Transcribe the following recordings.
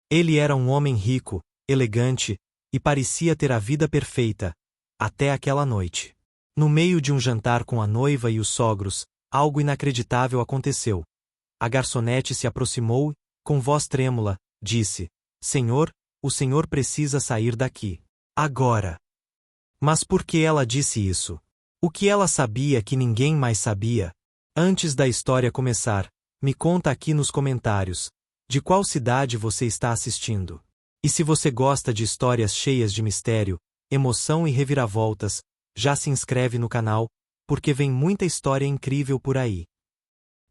Ele era um homem rico, elegante, e parecia ter a vida perfeita, até aquela noite. No meio de um jantar com a noiva e os sogros, algo inacreditável aconteceu. A garçonete se aproximou, com voz trêmula, disse: Senhor, o senhor precisa sair daqui. Agora. Mas por que ela disse isso? O que ela sabia que ninguém mais sabia? Antes da história começar, me conta aqui nos comentários, de qual cidade você está assistindo. E se você gosta de histórias cheias de mistério, emoção e reviravoltas, já se inscreve no canal, porque vem muita história incrível por aí.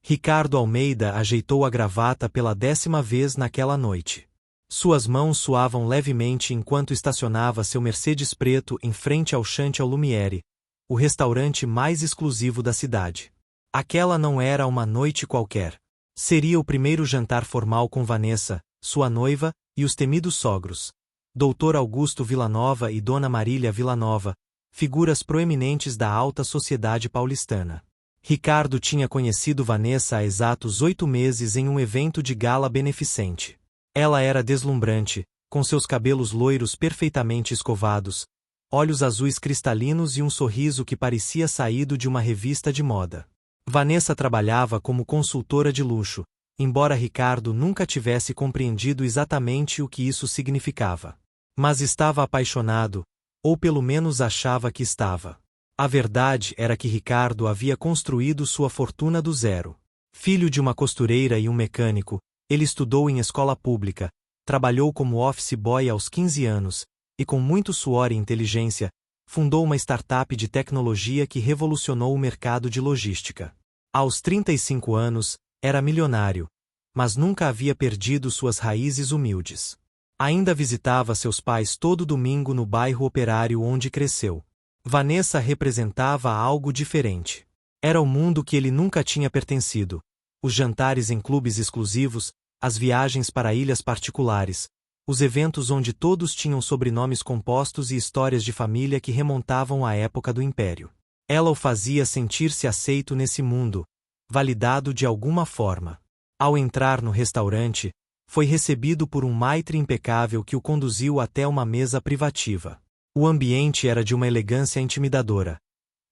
Ricardo Almeida ajeitou a gravata pela 10ª vez naquela noite. Suas mãos suavam levemente enquanto estacionava seu Mercedes preto em frente ao Chantiel Lumiere, o restaurante mais exclusivo da cidade. Aquela não era uma noite qualquer. Seria o primeiro jantar formal com Vanessa, sua noiva, e os temidos sogros, Dr. Augusto Villanova e Dona Marília Villanova, figuras proeminentes da alta sociedade paulistana. Ricardo tinha conhecido Vanessa há exatos 8 meses em um evento de gala beneficente. Ela era deslumbrante, com seus cabelos loiros perfeitamente escovados, olhos azuis cristalinos e um sorriso que parecia saído de uma revista de moda. Vanessa trabalhava como consultora de luxo, embora Ricardo nunca tivesse compreendido exatamente o que isso significava. Mas estava apaixonado, ou pelo menos achava que estava. A verdade era que Ricardo havia construído sua fortuna do zero. Filho de uma costureira e um mecânico, ele estudou em escola pública, trabalhou como office boy aos 15 anos, e com muito suor e inteligência, fundou uma startup de tecnologia que revolucionou o mercado de logística. Aos 35 anos, era milionário, mas nunca havia perdido suas raízes humildes. Ainda visitava seus pais todo domingo no bairro operário onde cresceu. Vanessa representava algo diferente. Era o mundo que ele nunca tinha pertencido. Os jantares em clubes exclusivos, as viagens para ilhas particulares, os eventos onde todos tinham sobrenomes compostos e histórias de família que remontavam à época do Império. Ela o fazia sentir-se aceito nesse mundo, validado de alguma forma. Ao entrar no restaurante, foi recebido por um maitre impecável que o conduziu até uma mesa privativa. O ambiente era de uma elegância intimidadora.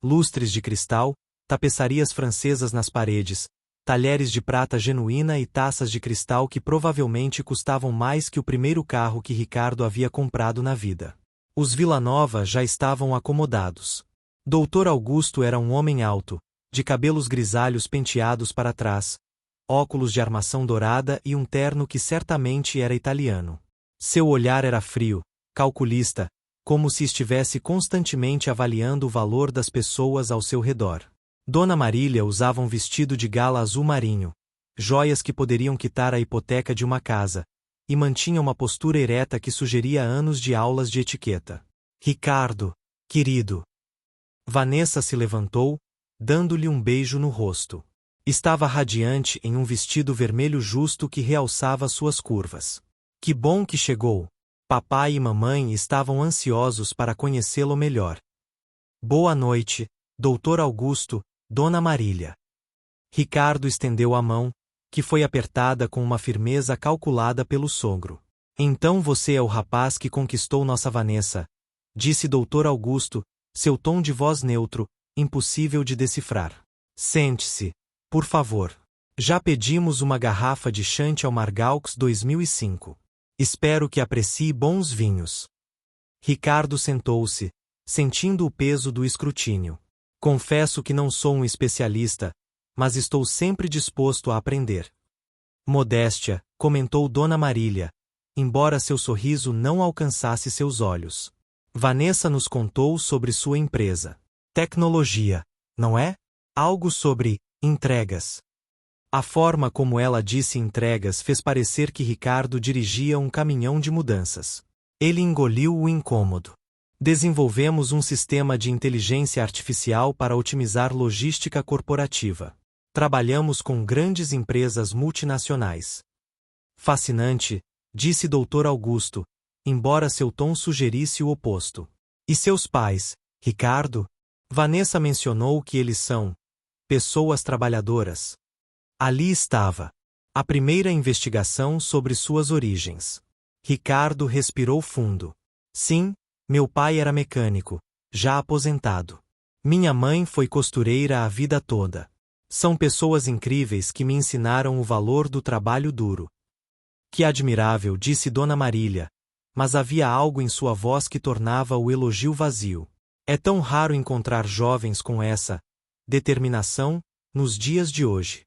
Lustres de cristal, tapeçarias francesas nas paredes, talheres de prata genuína e taças de cristal que provavelmente custavam mais que o primeiro carro que Ricardo havia comprado na vida. Os Villanova já estavam acomodados. Dr. Augusto era um homem alto, de cabelos grisalhos penteados para trás, óculos de armação dourada e um terno que certamente era italiano. Seu olhar era frio, calculista, como se estivesse constantemente avaliando o valor das pessoas ao seu redor. Dona Marília usava um vestido de gala azul marinho, joias que poderiam quitar a hipoteca de uma casa, e mantinha uma postura ereta que sugeria anos de aulas de etiqueta. Ricardo, querido. Vanessa se levantou, dando-lhe um beijo no rosto. Estava radiante em um vestido vermelho justo que realçava suas curvas. Que bom que chegou! Papai e mamãe estavam ansiosos para conhecê-lo melhor. Boa noite, Dr. Augusto, Dona Marília. Ricardo estendeu a mão, que foi apertada com uma firmeza calculada pelo sogro. Então você é o rapaz que conquistou nossa Vanessa, disse Dr. Augusto, seu tom de voz neutro, impossível de decifrar. Sente-se, por favor. Já pedimos uma garrafa de Chantiel Margaux 2005. Espero que aprecie bons vinhos. Ricardo sentou-se, sentindo o peso do escrutínio. Confesso que não sou um especialista, mas estou sempre disposto a aprender. Modéstia, comentou Dona Marília, embora seu sorriso não alcançasse seus olhos. Vanessa nos contou sobre sua empresa. Tecnologia, não é? Algo sobre entregas. A forma como ela disse entregas fez parecer que Ricardo dirigia um caminhão de mudanças. Ele engoliu o incômodo. Desenvolvemos um sistema de inteligência artificial para otimizar logística corporativa. Trabalhamos com grandes empresas multinacionais. Fascinante, disse Dr. Augusto, embora seu tom sugerisse o oposto. E seus pais, Ricardo? Vanessa mencionou que eles são pessoas trabalhadoras. Ali estava a primeira investigação sobre suas origens. Ricardo respirou fundo. Sim, meu pai era mecânico, já aposentado. Minha mãe foi costureira a vida toda. São pessoas incríveis que me ensinaram o valor do trabalho duro. Que admirável, disse Dona Marília, mas havia algo em sua voz que tornava o elogio vazio. É tão raro encontrar jovens com essa determinação nos dias de hoje.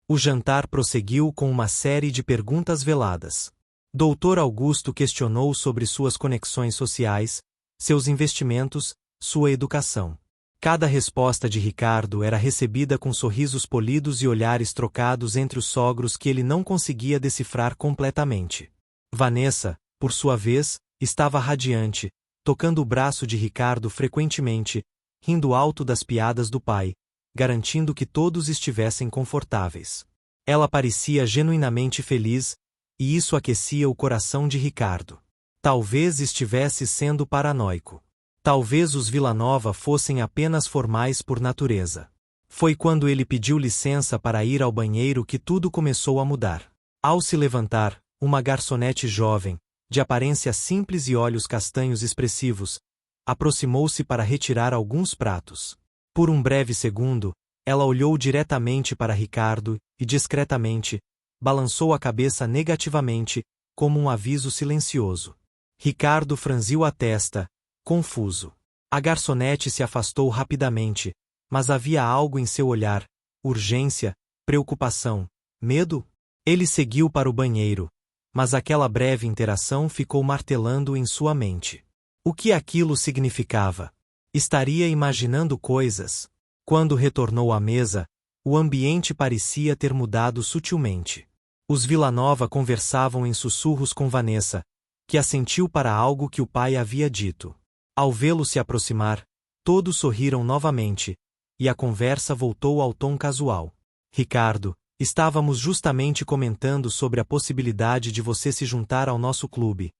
O jantar prosseguiu com uma série de perguntas veladas. Dr. Augusto questionou sobre suas conexões sociais, seus investimentos, sua educação. Cada resposta de Ricardo era recebida com sorrisos polidos e olhares trocados entre os sogros que ele não conseguia decifrar completamente. Vanessa, por sua vez, estava radiante, tocando o braço de Ricardo frequentemente, rindo alto das piadas do pai, garantindo que todos estivessem confortáveis. Ela parecia genuinamente feliz, e isso aquecia o coração de Ricardo. Talvez estivesse sendo paranoico. Talvez os Villanova fossem apenas formais por natureza. Foi quando ele pediu licença para ir ao banheiro que tudo começou a mudar. Ao se levantar, uma garçonete jovem, de aparência simples e olhos castanhos expressivos, aproximou-se para retirar alguns pratos. Por um breve segundo, ela olhou diretamente para Ricardo e, discretamente, balançou a cabeça negativamente, como um aviso silencioso. Ricardo franziu a testa, confuso. A garçonete se afastou rapidamente, mas havia algo em seu olhar: urgência, preocupação, medo? Ele seguiu para o banheiro, mas aquela breve interação ficou martelando em sua mente. O que aquilo significava? Estaria imaginando coisas? Quando retornou à mesa, o ambiente parecia ter mudado sutilmente. Os Villanova conversavam em sussurros com Vanessa, que assentiu para algo que o pai havia dito. Ao vê-lo se aproximar, todos sorriram novamente, e a conversa voltou ao tom casual. Ricardo, estávamos justamente comentando sobre a possibilidade de você se juntar ao nosso clube,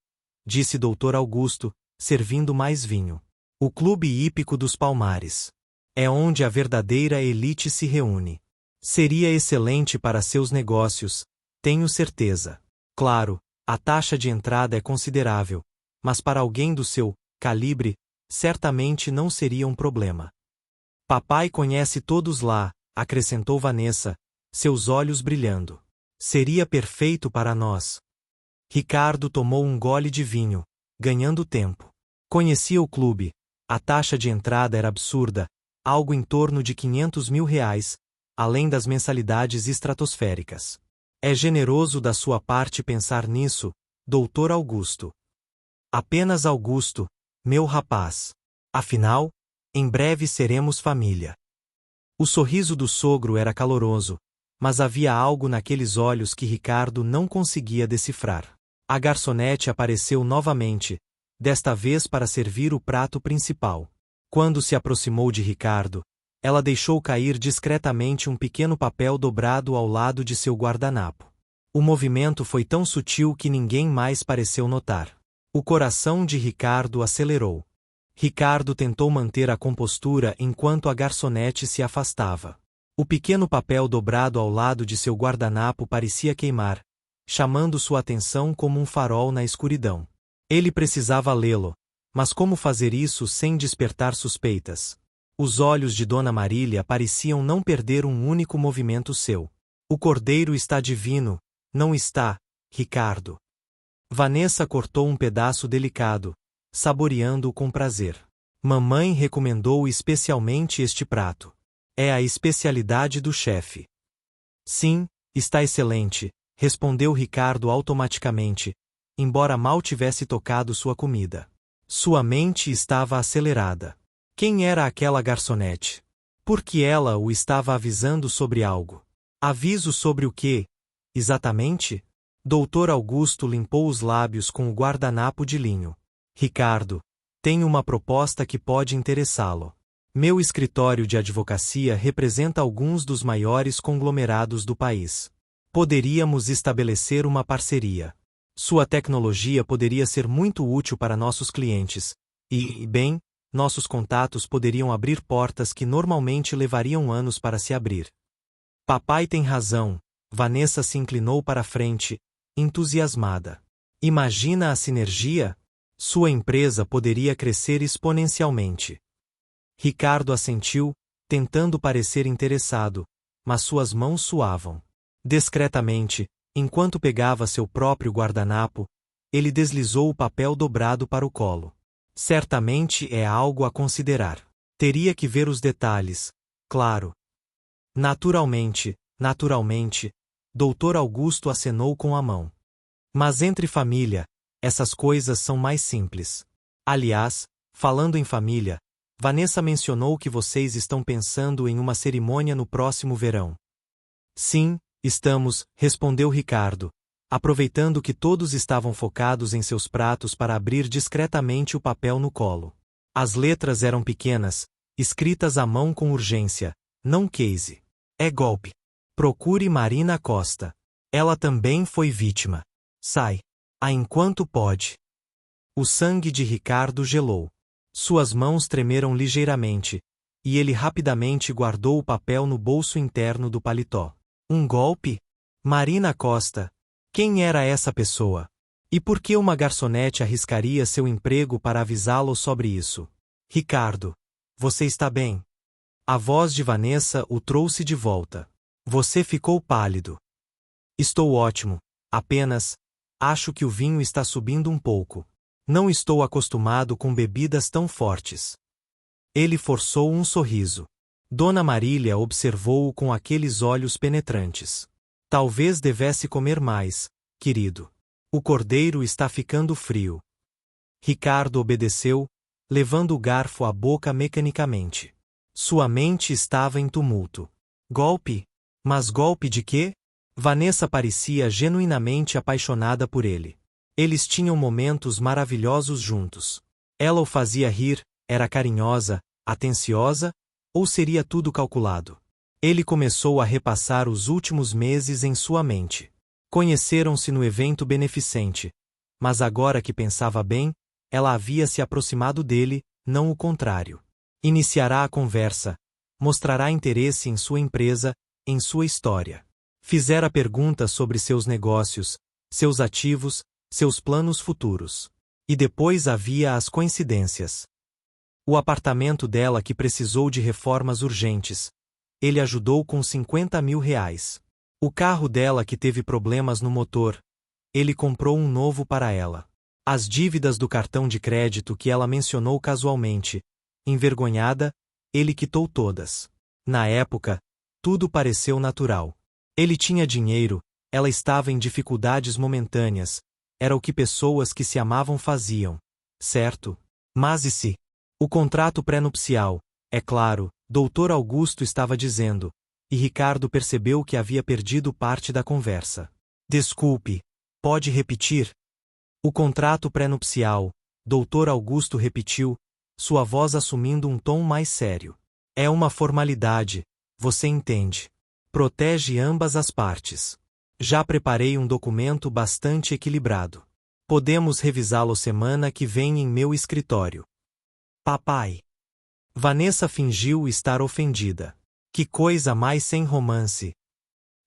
disse Dr. Augusto, servindo mais vinho. O Clube Hípico dos Palmares. É onde a verdadeira elite se reúne. Seria excelente para seus negócios, tenho certeza. Claro, a taxa de entrada é considerável, mas para alguém do seu calibre, certamente não seria um problema. Papai conhece todos lá, acrescentou Vanessa, seus olhos brilhando. Seria perfeito para nós. Ricardo tomou um gole de vinho, ganhando tempo. Conhecia o clube. A taxa de entrada era absurda, algo em torno de R$ 500 mil, além das mensalidades estratosféricas. É generoso da sua parte pensar nisso, Dr. Augusto. Apenas Augusto, meu rapaz. Afinal, em breve seremos família. O sorriso do sogro era caloroso, mas havia algo naqueles olhos que Ricardo não conseguia decifrar. A garçonete apareceu novamente, desta vez para servir o prato principal. Quando se aproximou de Ricardo, ela deixou cair discretamente um pequeno papel dobrado ao lado de seu guardanapo. O movimento foi tão sutil que ninguém mais pareceu notar. O coração de Ricardo acelerou. Ricardo tentou manter a compostura enquanto a garçonete se afastava. O pequeno papel dobrado ao lado de seu guardanapo parecia queimar, chamando sua atenção como um farol na escuridão. Ele precisava lê-lo, mas como fazer isso sem despertar suspeitas? Os olhos de Dona Marília pareciam não perder um único movimento seu. O cordeiro está divino, não está, Ricardo? Vanessa cortou um pedaço delicado, saboreando-o com prazer. Mamãe recomendou especialmente este prato. É a especialidade do chefe. Sim, está excelente, respondeu Ricardo automaticamente, embora mal tivesse tocado sua comida. Sua mente estava acelerada. Quem era aquela garçonete? Por que ela o estava avisando sobre algo? Aviso sobre o quê, exatamente? Dr. Augusto limpou os lábios com o guardanapo de linho. Ricardo, tenho uma proposta que pode interessá-lo. Meu escritório de advocacia representa alguns dos maiores conglomerados do país. Poderíamos estabelecer uma parceria. Sua tecnologia poderia ser muito útil para nossos clientes, e, bem, nossos contatos poderiam abrir portas que normalmente levariam anos para se abrir. Papai tem razão, Vanessa se inclinou para a frente, entusiasmada. Imagina a sinergia? Sua empresa poderia crescer exponencialmente. Ricardo assentiu, tentando parecer interessado, mas suas mãos suavam. Discretamente, enquanto pegava seu próprio guardanapo, ele deslizou o papel dobrado para o colo. Certamente é algo a considerar. Teria que ver os detalhes, claro. Naturalmente, Dr. Augusto acenou com a mão. Mas entre família, essas coisas são mais simples. Aliás, falando em família, Vanessa mencionou que vocês estão pensando em uma cerimônia no próximo verão. Sim, estamos, respondeu Ricardo, aproveitando que todos estavam focados em seus pratos para abrir discretamente o papel no colo. As letras eram pequenas, escritas à mão com urgência. Não case. É golpe. Procure Marina Costa. Ela também foi vítima. Sai. Enquanto pode. O sangue de Ricardo gelou. Suas mãos tremeram ligeiramente, e ele rapidamente guardou o papel no bolso interno do paletó. Um golpe? Marina Costa. Quem era essa pessoa? E por que uma garçonete arriscaria seu emprego para avisá-lo sobre isso? Ricardo. Você está bem? A voz de Vanessa o trouxe de volta. Você ficou pálido. Estou ótimo, apenas, acho que o vinho está subindo um pouco. Não estou acostumado com bebidas tão fortes. Ele forçou um sorriso. Dona Marília observou-o com aqueles olhos penetrantes. Talvez devesse comer mais, querido. O cordeiro está ficando frio. Ricardo obedeceu, levando o garfo à boca mecanicamente. Sua mente estava em tumulto. Golpe? Mas golpe de quê? Vanessa parecia genuinamente apaixonada por ele. Eles tinham momentos maravilhosos juntos. Ela o fazia rir, era carinhosa, atenciosa, ou seria tudo calculado? Ele começou a repassar os últimos meses em sua mente. Conheceram-se no evento beneficente, mas agora que pensava bem, ela havia se aproximado dele, não o contrário. Iniciará a conversa, mostrará interesse em sua empresa, em sua história. Fizera perguntas sobre seus negócios, seus ativos, seus planos futuros. E depois havia as coincidências. O apartamento dela que precisou de reformas urgentes. Ele ajudou com 50 mil reais. O carro dela que teve problemas no motor. Ele comprou um novo para ela. As dívidas do cartão de crédito que ela mencionou casualmente. Envergonhada, ele quitou todas. Na época, tudo pareceu natural. Ele tinha dinheiro, ela estava em dificuldades momentâneas. Era o que pessoas que se amavam faziam. Certo? Mas e se? O contrato pré-nupcial, é claro, Dr. Augusto estava dizendo, e Ricardo percebeu que havia perdido parte da conversa. Desculpe, pode repetir? O contrato pré-nupcial, Dr. Augusto repetiu, sua voz assumindo um tom mais sério. É uma formalidade, você entende. Protege ambas as partes. Já preparei um documento bastante equilibrado. Podemos revisá-lo semana que vem em meu escritório. Papai. Vanessa fingiu estar ofendida. Que coisa mais sem romance.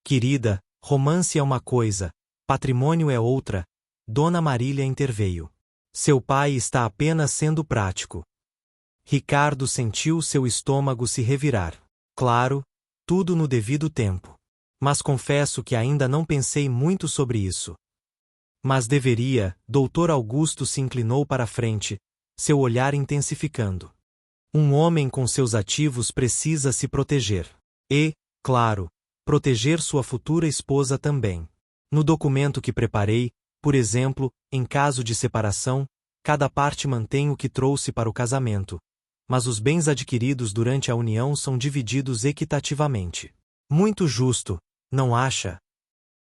Querida, romance é uma coisa, patrimônio é outra. Dona Marília interveio. Seu pai está apenas sendo prático. Ricardo sentiu seu estômago se revirar. Claro, tudo no devido tempo. Mas confesso que ainda não pensei muito sobre isso. Mas deveria, Dr. Augusto se inclinou para a frente, seu olhar intensificando. Um homem com seus ativos precisa se proteger. E, claro, proteger sua futura esposa também. No documento que preparei, por exemplo, em caso de separação, cada parte mantém o que trouxe para o casamento, mas os bens adquiridos durante a união são divididos equitativamente. Muito justo, não acha?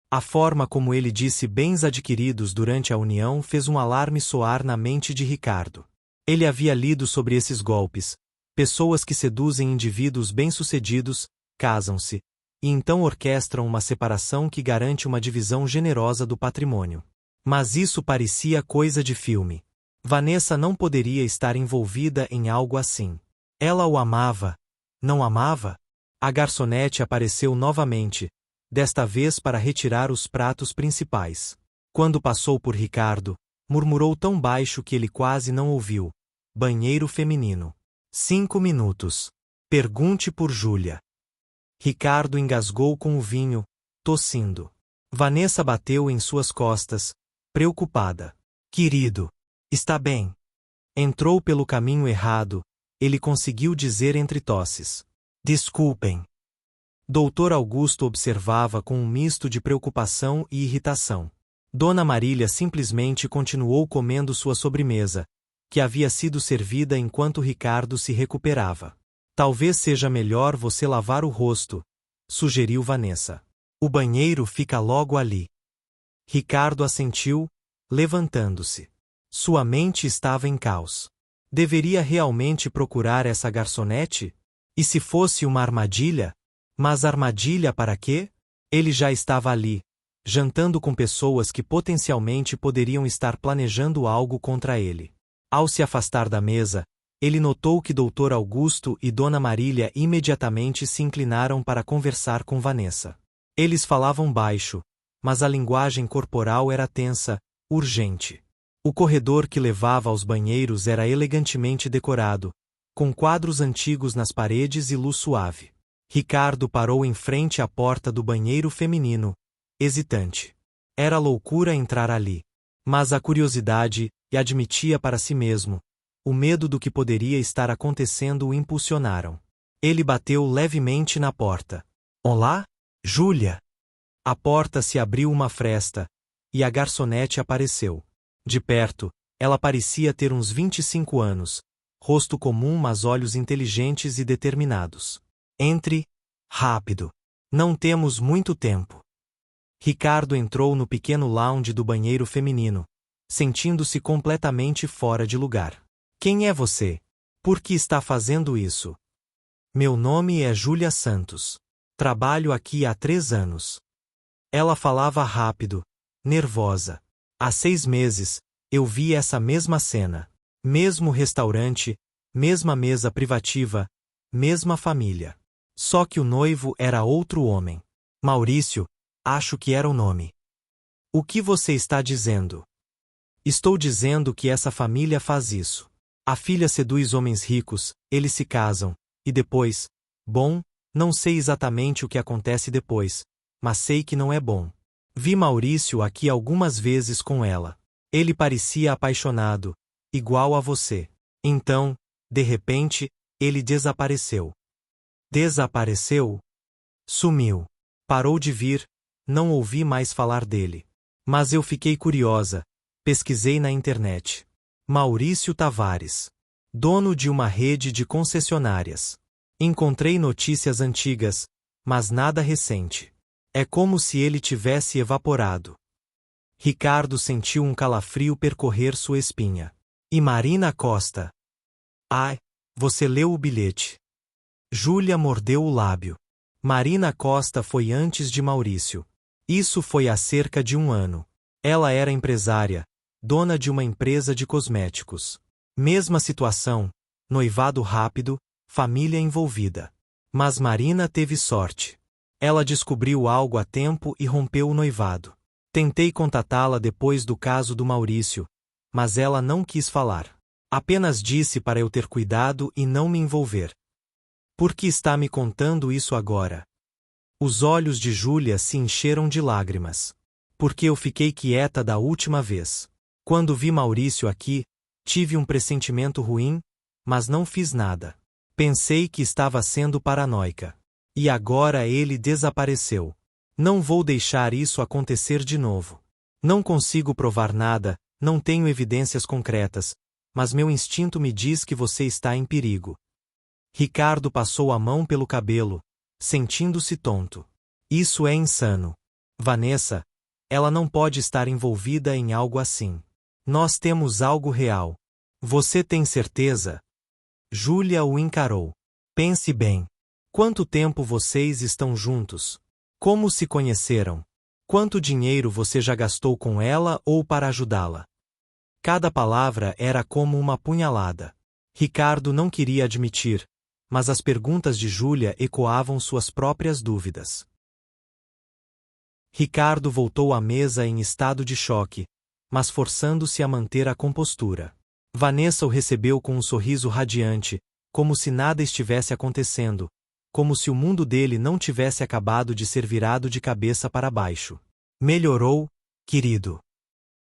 A forma como ele disse bens adquiridos durante a união fez um alarme soar na mente de Ricardo. Ele havia lido sobre esses golpes. Pessoas que seduzem indivíduos bem-sucedidos, casam-se, e então orquestram uma separação que garante uma divisão generosa do patrimônio. Mas isso parecia coisa de filme. Vanessa não poderia estar envolvida em algo assim. Ela o amava. Não amava? A garçonete apareceu novamente, desta vez para retirar os pratos principais. Quando passou por Ricardo, murmurou tão baixo que ele quase não ouviu. Banheiro feminino. 5 minutos. Pergunte por Júlia. Ricardo engasgou com o vinho, tossindo. Vanessa bateu em suas costas, preocupada. Querido, está bem? Entrou pelo caminho errado, ele conseguiu dizer entre tosses. Desculpem. Doutor Augusto observava com um misto de preocupação e irritação. Dona Marília simplesmente continuou comendo sua sobremesa, que havia sido servida enquanto Ricardo se recuperava. Talvez seja melhor você lavar o rosto, sugeriu Vanessa. O banheiro fica logo ali. Ricardo assentiu, levantando-se. Sua mente estava em caos. Deveria realmente procurar essa garçonete? E se fosse uma armadilha? Mas armadilha para quê? Ele já estava ali, jantando com pessoas que potencialmente poderiam estar planejando algo contra ele. Ao se afastar da mesa, ele notou que Dr. Augusto e Dona Marília imediatamente se inclinaram para conversar com Vanessa. Eles falavam baixo, mas a linguagem corporal era tensa, urgente. O corredor que levava aos banheiros era elegantemente decorado, com quadros antigos nas paredes e luz suave. Ricardo parou em frente à porta do banheiro feminino, hesitante. Era loucura entrar ali. Mas a curiosidade, e admitia para si mesmo, o medo do que poderia estar acontecendo o impulsionaram. Ele bateu levemente na porta. Olá, Júlia! A porta se abriu uma fresta, e a garçonete apareceu. De perto, ela parecia ter uns 25 anos, rosto comum mas olhos inteligentes e determinados. Entre, rápido. Não temos muito tempo. Ricardo entrou no pequeno lounge do banheiro feminino, sentindo-se completamente fora de lugar. Quem é você? Por que está fazendo isso? Meu nome é Júlia Santos. Trabalho aqui há 3 anos. Ela falava rápido, nervosa. Há 6 meses, eu vi essa mesma cena. Mesmo restaurante, mesma mesa privativa, mesma família. Só que o noivo era outro homem. Maurício, acho que era o nome. O que você está dizendo? Estou dizendo que essa família faz isso. A filha seduz homens ricos, eles se casam, e depois, bom, não sei exatamente o que acontece depois, mas sei que não é bom. Vi Maurício aqui algumas vezes com ela. Ele parecia apaixonado, igual a você. Então, de repente, ele desapareceu. Desapareceu? Sumiu. Parou de vir, não ouvi mais falar dele. Mas eu fiquei curiosa, pesquisei na internet. Maurício Tavares. Dono de uma rede de concessionárias. Encontrei notícias antigas, mas nada recente. É como se ele tivesse evaporado. Ricardo sentiu um calafrio percorrer sua espinha. E Marina Costa? Ai, você leu o bilhete. Júlia mordeu o lábio. Marina Costa foi antes de Maurício. Isso foi há cerca de 1 ano. Ela era empresária, dona de uma empresa de cosméticos. Mesma situação, noivado rápido, família envolvida. Mas Marina teve sorte. Ela descobriu algo a tempo e rompeu o noivado. Tentei contatá-la depois do caso do Maurício, mas ela não quis falar. Apenas disse para eu ter cuidado e não me envolver. Por que está me contando isso agora? Os olhos de Júlia se encheram de lágrimas. Porque eu fiquei quieta da última vez. Quando vi Maurício aqui, tive um pressentimento ruim, mas não fiz nada. Pensei que estava sendo paranoica. E agora ele desapareceu. Não vou deixar isso acontecer de novo. Não consigo provar nada, não tenho evidências concretas, mas meu instinto me diz que você está em perigo. Ricardo passou a mão pelo cabelo, sentindo-se tonto. Isso é insano. Vanessa, ela não pode estar envolvida em algo assim. Nós temos algo real. Você tem certeza? Júlia o encarou. Pense bem. Quanto tempo vocês estão juntos? Como se conheceram? Quanto dinheiro você já gastou com ela ou para ajudá-la? Cada palavra era como uma punhalada. Ricardo não queria admitir, mas as perguntas de Júlia ecoavam suas próprias dúvidas. Ricardo voltou à mesa em estado de choque, mas forçando-se a manter a compostura. Vanessa o recebeu com um sorriso radiante, como se nada estivesse acontecendo, como se o mundo dele não tivesse acabado de ser virado de cabeça para baixo. Melhorou, querido?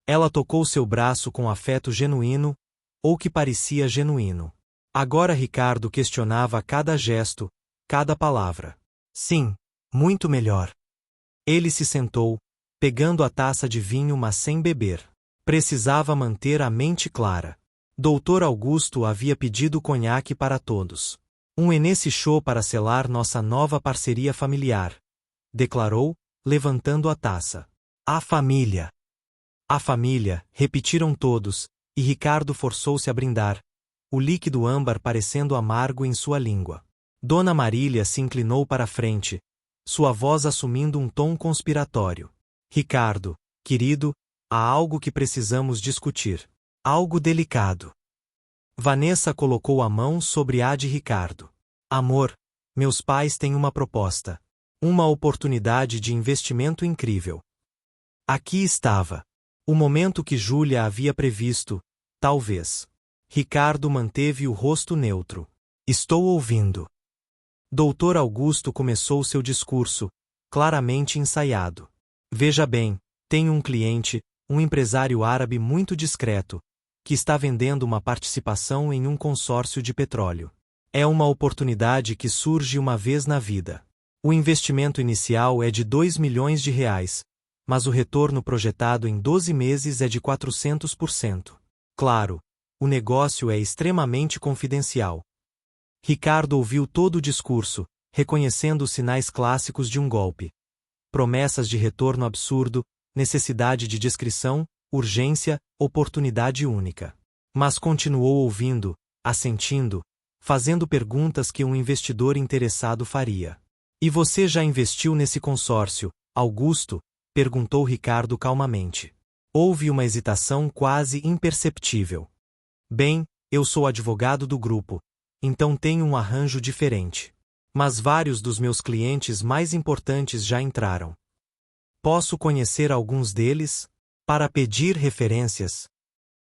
Ela tocou seu braço com afeto genuíno, ou que parecia genuíno. Agora Ricardo questionava cada gesto, cada palavra. Sim, muito melhor. Ele se sentou, pegando a taça de vinho mas sem beber. Precisava manter a mente clara. Dr. Augusto havia pedido conhaque para todos. Um Hennessy para selar nossa nova parceria familiar, declarou, levantando a taça. A família. A família, repetiram todos, e Ricardo forçou-se a brindar, o líquido âmbar parecendo amargo em sua língua. Dona Marília se inclinou para a frente, sua voz assumindo um tom conspiratório. Ricardo, querido, há algo que precisamos discutir. Algo delicado. Vanessa colocou a mão sobre a de Ricardo. Amor, meus pais têm uma proposta. Uma oportunidade de investimento incrível. Aqui estava. O momento que Júlia havia previsto, talvez. Ricardo manteve o rosto neutro. Estou ouvindo. Dr. Augusto começou seu discurso, claramente ensaiado. Veja bem, tenho um cliente, um empresário árabe muito discreto, que está vendendo uma participação em um consórcio de petróleo. É uma oportunidade que surge uma vez na vida. O investimento inicial é de R$ 2 milhões, mas o retorno projetado em 12 meses é de 400%. Claro, o negócio é extremamente confidencial. Ricardo ouviu todo o discurso, reconhecendo os sinais clássicos de um golpe. Promessas de retorno absurdo, necessidade de discrição, urgência, oportunidade única. Mas continuou ouvindo, assentindo, fazendo perguntas que um investidor interessado faria. E você já investiu nesse consórcio, Augusto? Perguntou Ricardo calmamente. Houve uma hesitação quase imperceptível. Bem, eu sou advogado do grupo, então tenho um arranjo diferente. Mas vários dos meus clientes mais importantes já entraram. Posso conhecer alguns deles? Para pedir referências.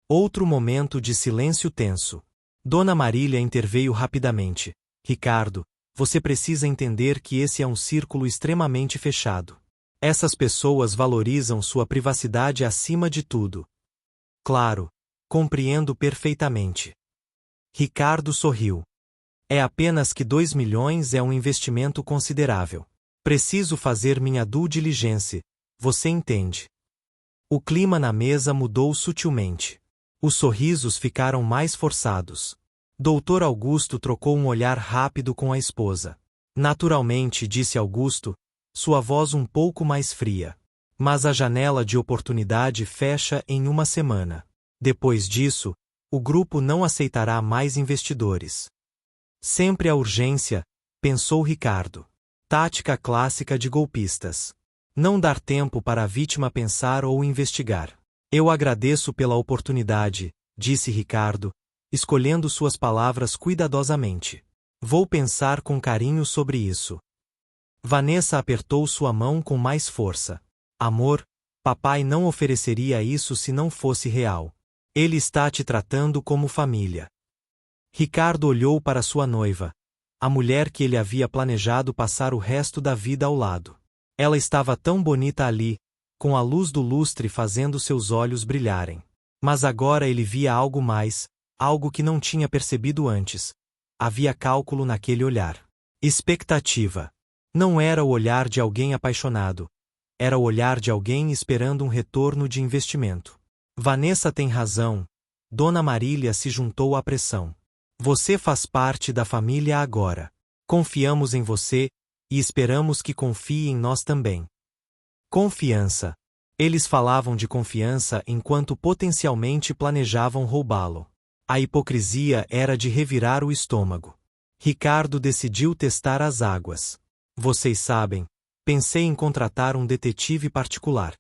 Outro momento de silêncio tenso. Dona Marília interveio rapidamente. Ricardo, você precisa entender que esse é um círculo extremamente fechado. Essas pessoas valorizam sua privacidade acima de tudo. Claro, compreendo perfeitamente. Ricardo sorriu. É apenas que 2 milhões é um investimento considerável. Preciso fazer minha due diligence, você entende. O clima na mesa mudou sutilmente. Os sorrisos ficaram mais forçados. Dr. Augusto trocou um olhar rápido com a esposa. Naturalmente, disse Augusto, sua voz um pouco mais fria. Mas a janela de oportunidade fecha em uma semana. Depois disso, o grupo não aceitará mais investidores. Sempre a urgência, pensou Ricardo. Tática clássica de golpistas. Não dar tempo para a vítima pensar ou investigar. Eu agradeço pela oportunidade, disse Ricardo, escolhendo suas palavras cuidadosamente. Vou pensar com carinho sobre isso. Vanessa apertou sua mão com mais força. Amor, papai não ofereceria isso se não fosse real. Ele está te tratando como família. Ricardo olhou para sua noiva, a mulher que ele havia planejado passar o resto da vida ao lado. Ela estava tão bonita ali, com a luz do lustre fazendo seus olhos brilharem. Mas agora ele via algo mais, algo que não tinha percebido antes. Havia cálculo naquele olhar. Expectativa. Não era o olhar de alguém apaixonado. Era o olhar de alguém esperando um retorno de investimento. Vanessa tem razão. Dona Marília se juntou à pressão. Você faz parte da família agora. Confiamos em você, e esperamos que confie em nós também. Confiança. Eles falavam de confiança enquanto potencialmente planejavam roubá-lo. A hipocrisia era de revirar o estômago. Ricardo decidiu testar as águas. Vocês sabem, pensei em contratar um detetive particular.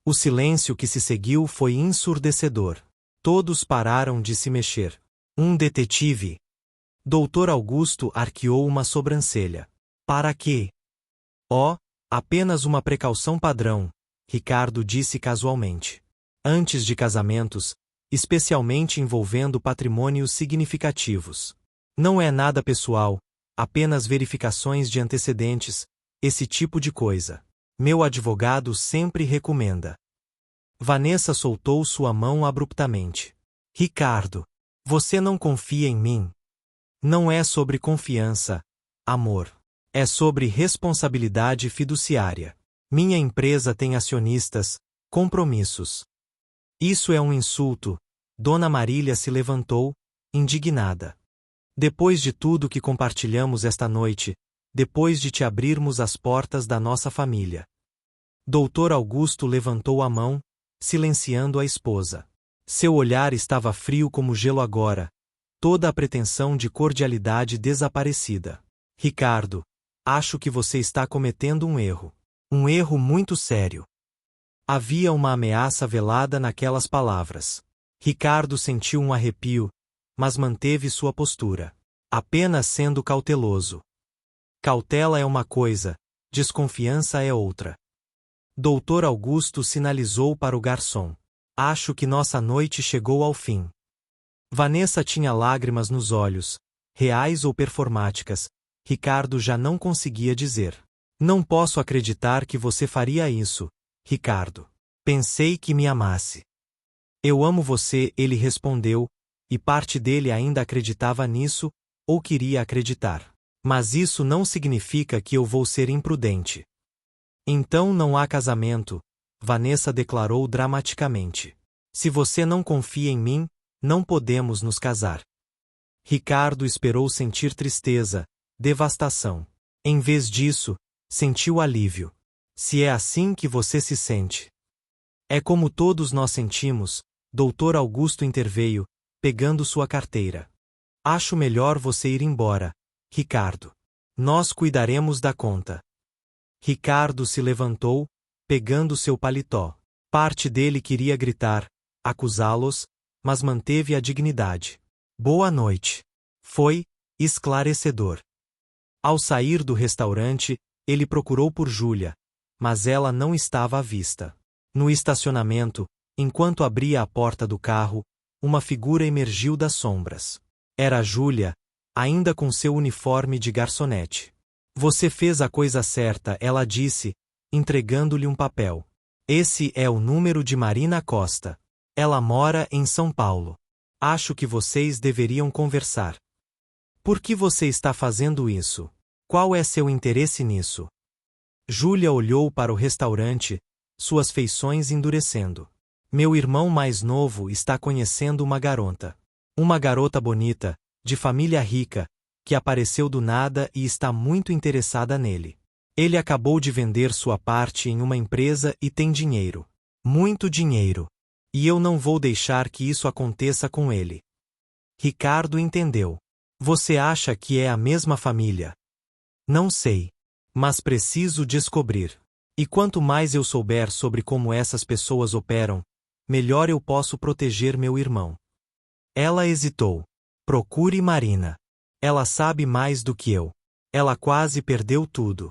O silêncio que se seguiu foi ensurdecedor. Todos pararam de se mexer. Um detetive? Dr. Augusto arqueou uma sobrancelha. Para quê? Oh, Apenas uma precaução padrão, Ricardo disse casualmente. Antes de casamentos, especialmente envolvendo patrimônios significativos. Não é nada pessoal, apenas verificações de antecedentes, esse tipo de coisa. Meu advogado sempre recomenda. Vanessa soltou sua mão abruptamente. Ricardo, você não confia em mim? Não é sobre confiança, amor. É sobre responsabilidade fiduciária. Minha empresa tem acionistas, compromissos. Isso é um insulto. Dona Marília se levantou, indignada. Depois de tudo que compartilhamos esta noite, depois de te abrirmos as portas da nossa família. Dr. Augusto levantou a mão, silenciando a esposa. Seu olhar estava frio como gelo agora, toda a pretensão de cordialidade desaparecida. Ricardo, acho que você está cometendo um erro. Um erro muito sério. Havia uma ameaça velada naquelas palavras. Ricardo sentiu um arrepio, mas manteve sua postura. Apenas sendo cauteloso. Cautela é uma coisa, desconfiança é outra. Dr. Augusto sinalizou para o garçom. Acho que nossa noite chegou ao fim. Vanessa tinha lágrimas nos olhos, reais ou performáticas. Ricardo já não conseguia dizer. Não posso acreditar que você faria isso, Ricardo. Pensei que me amasse. Eu amo você, ele respondeu, e parte dele ainda acreditava nisso, ou queria acreditar. Mas isso não significa que eu vou ser imprudente. Então não há casamento, Vanessa declarou dramaticamente. Se você não confia em mim, não podemos nos casar. Ricardo esperou sentir tristeza, devastação. Em vez disso, sentiu alívio. Se é assim que você se sente. É como todos nós sentimos, Dr. Augusto interveio, pegando sua carteira. Acho melhor você ir embora, Ricardo. Nós cuidaremos da conta. Ricardo se levantou, pegando seu paletó. Parte dele queria gritar, acusá-los, mas manteve a dignidade. Boa noite. Foi esclarecedor. Ao sair do restaurante, ele procurou por Júlia, mas ela não estava à vista. No estacionamento, enquanto abria a porta do carro, uma figura emergiu das sombras. Era Júlia, ainda com seu uniforme de garçonete. Você fez a coisa certa, ela disse, entregando-lhe um papel. Esse é o número de Marina Costa. Ela mora em São Paulo. Acho que vocês deveriam conversar. Por que você está fazendo isso? Qual é seu interesse nisso? Júlia olhou para o restaurante, suas feições endurecendo. Meu irmão mais novo está conhecendo uma garota. Uma garota bonita, de família rica, que apareceu do nada e está muito interessada nele. Ele acabou de vender sua parte em uma empresa e tem dinheiro. Muito dinheiro. E eu não vou deixar que isso aconteça com ele. Ricardo entendeu. Você acha que é a mesma família? Não sei. Mas preciso descobrir. E quanto mais eu souber sobre como essas pessoas operam, melhor eu posso proteger meu irmão. Ela hesitou. Procure Marina. Ela sabe mais do que eu. Ela quase perdeu tudo.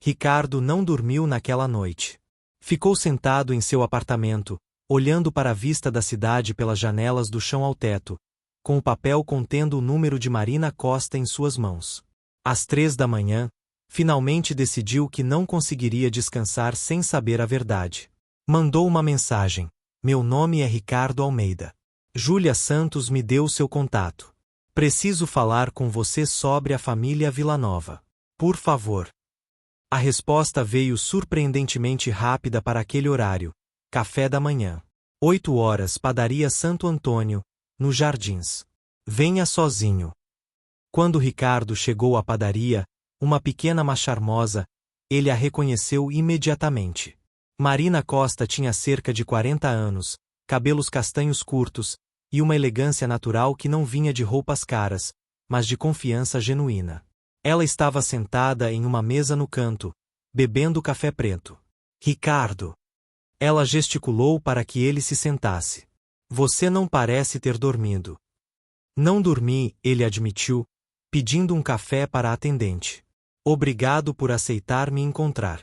Ricardo não dormiu naquela noite. Ficou sentado em seu apartamento, olhando para a vista da cidade pelas janelas do chão ao teto, com o papel contendo o número de Marina Costa em suas mãos. Às 3 da manhã, finalmente decidiu que não conseguiria descansar sem saber a verdade. Mandou uma mensagem. Meu nome é Ricardo Almeida. Júlia Santos me deu seu contato. Preciso falar com você sobre a família Villanova. Por favor. A resposta veio surpreendentemente rápida para aquele horário. Café da manhã. 8 horas, padaria Santo Antônio, nos Jardins. Venha sozinho. Quando Ricardo chegou à padaria, uma pequena mas charmosa, ele a reconheceu imediatamente. Marina Costa tinha cerca de 40 anos, cabelos castanhos curtos, e uma elegância natural que não vinha de roupas caras, mas de confiança genuína. Ela estava sentada em uma mesa no canto, bebendo café preto. Ricardo. Ela gesticulou para que ele se sentasse. Você não parece ter dormido. Não dormi, ele admitiu, pedindo um café para a atendente. Obrigado por aceitar me encontrar.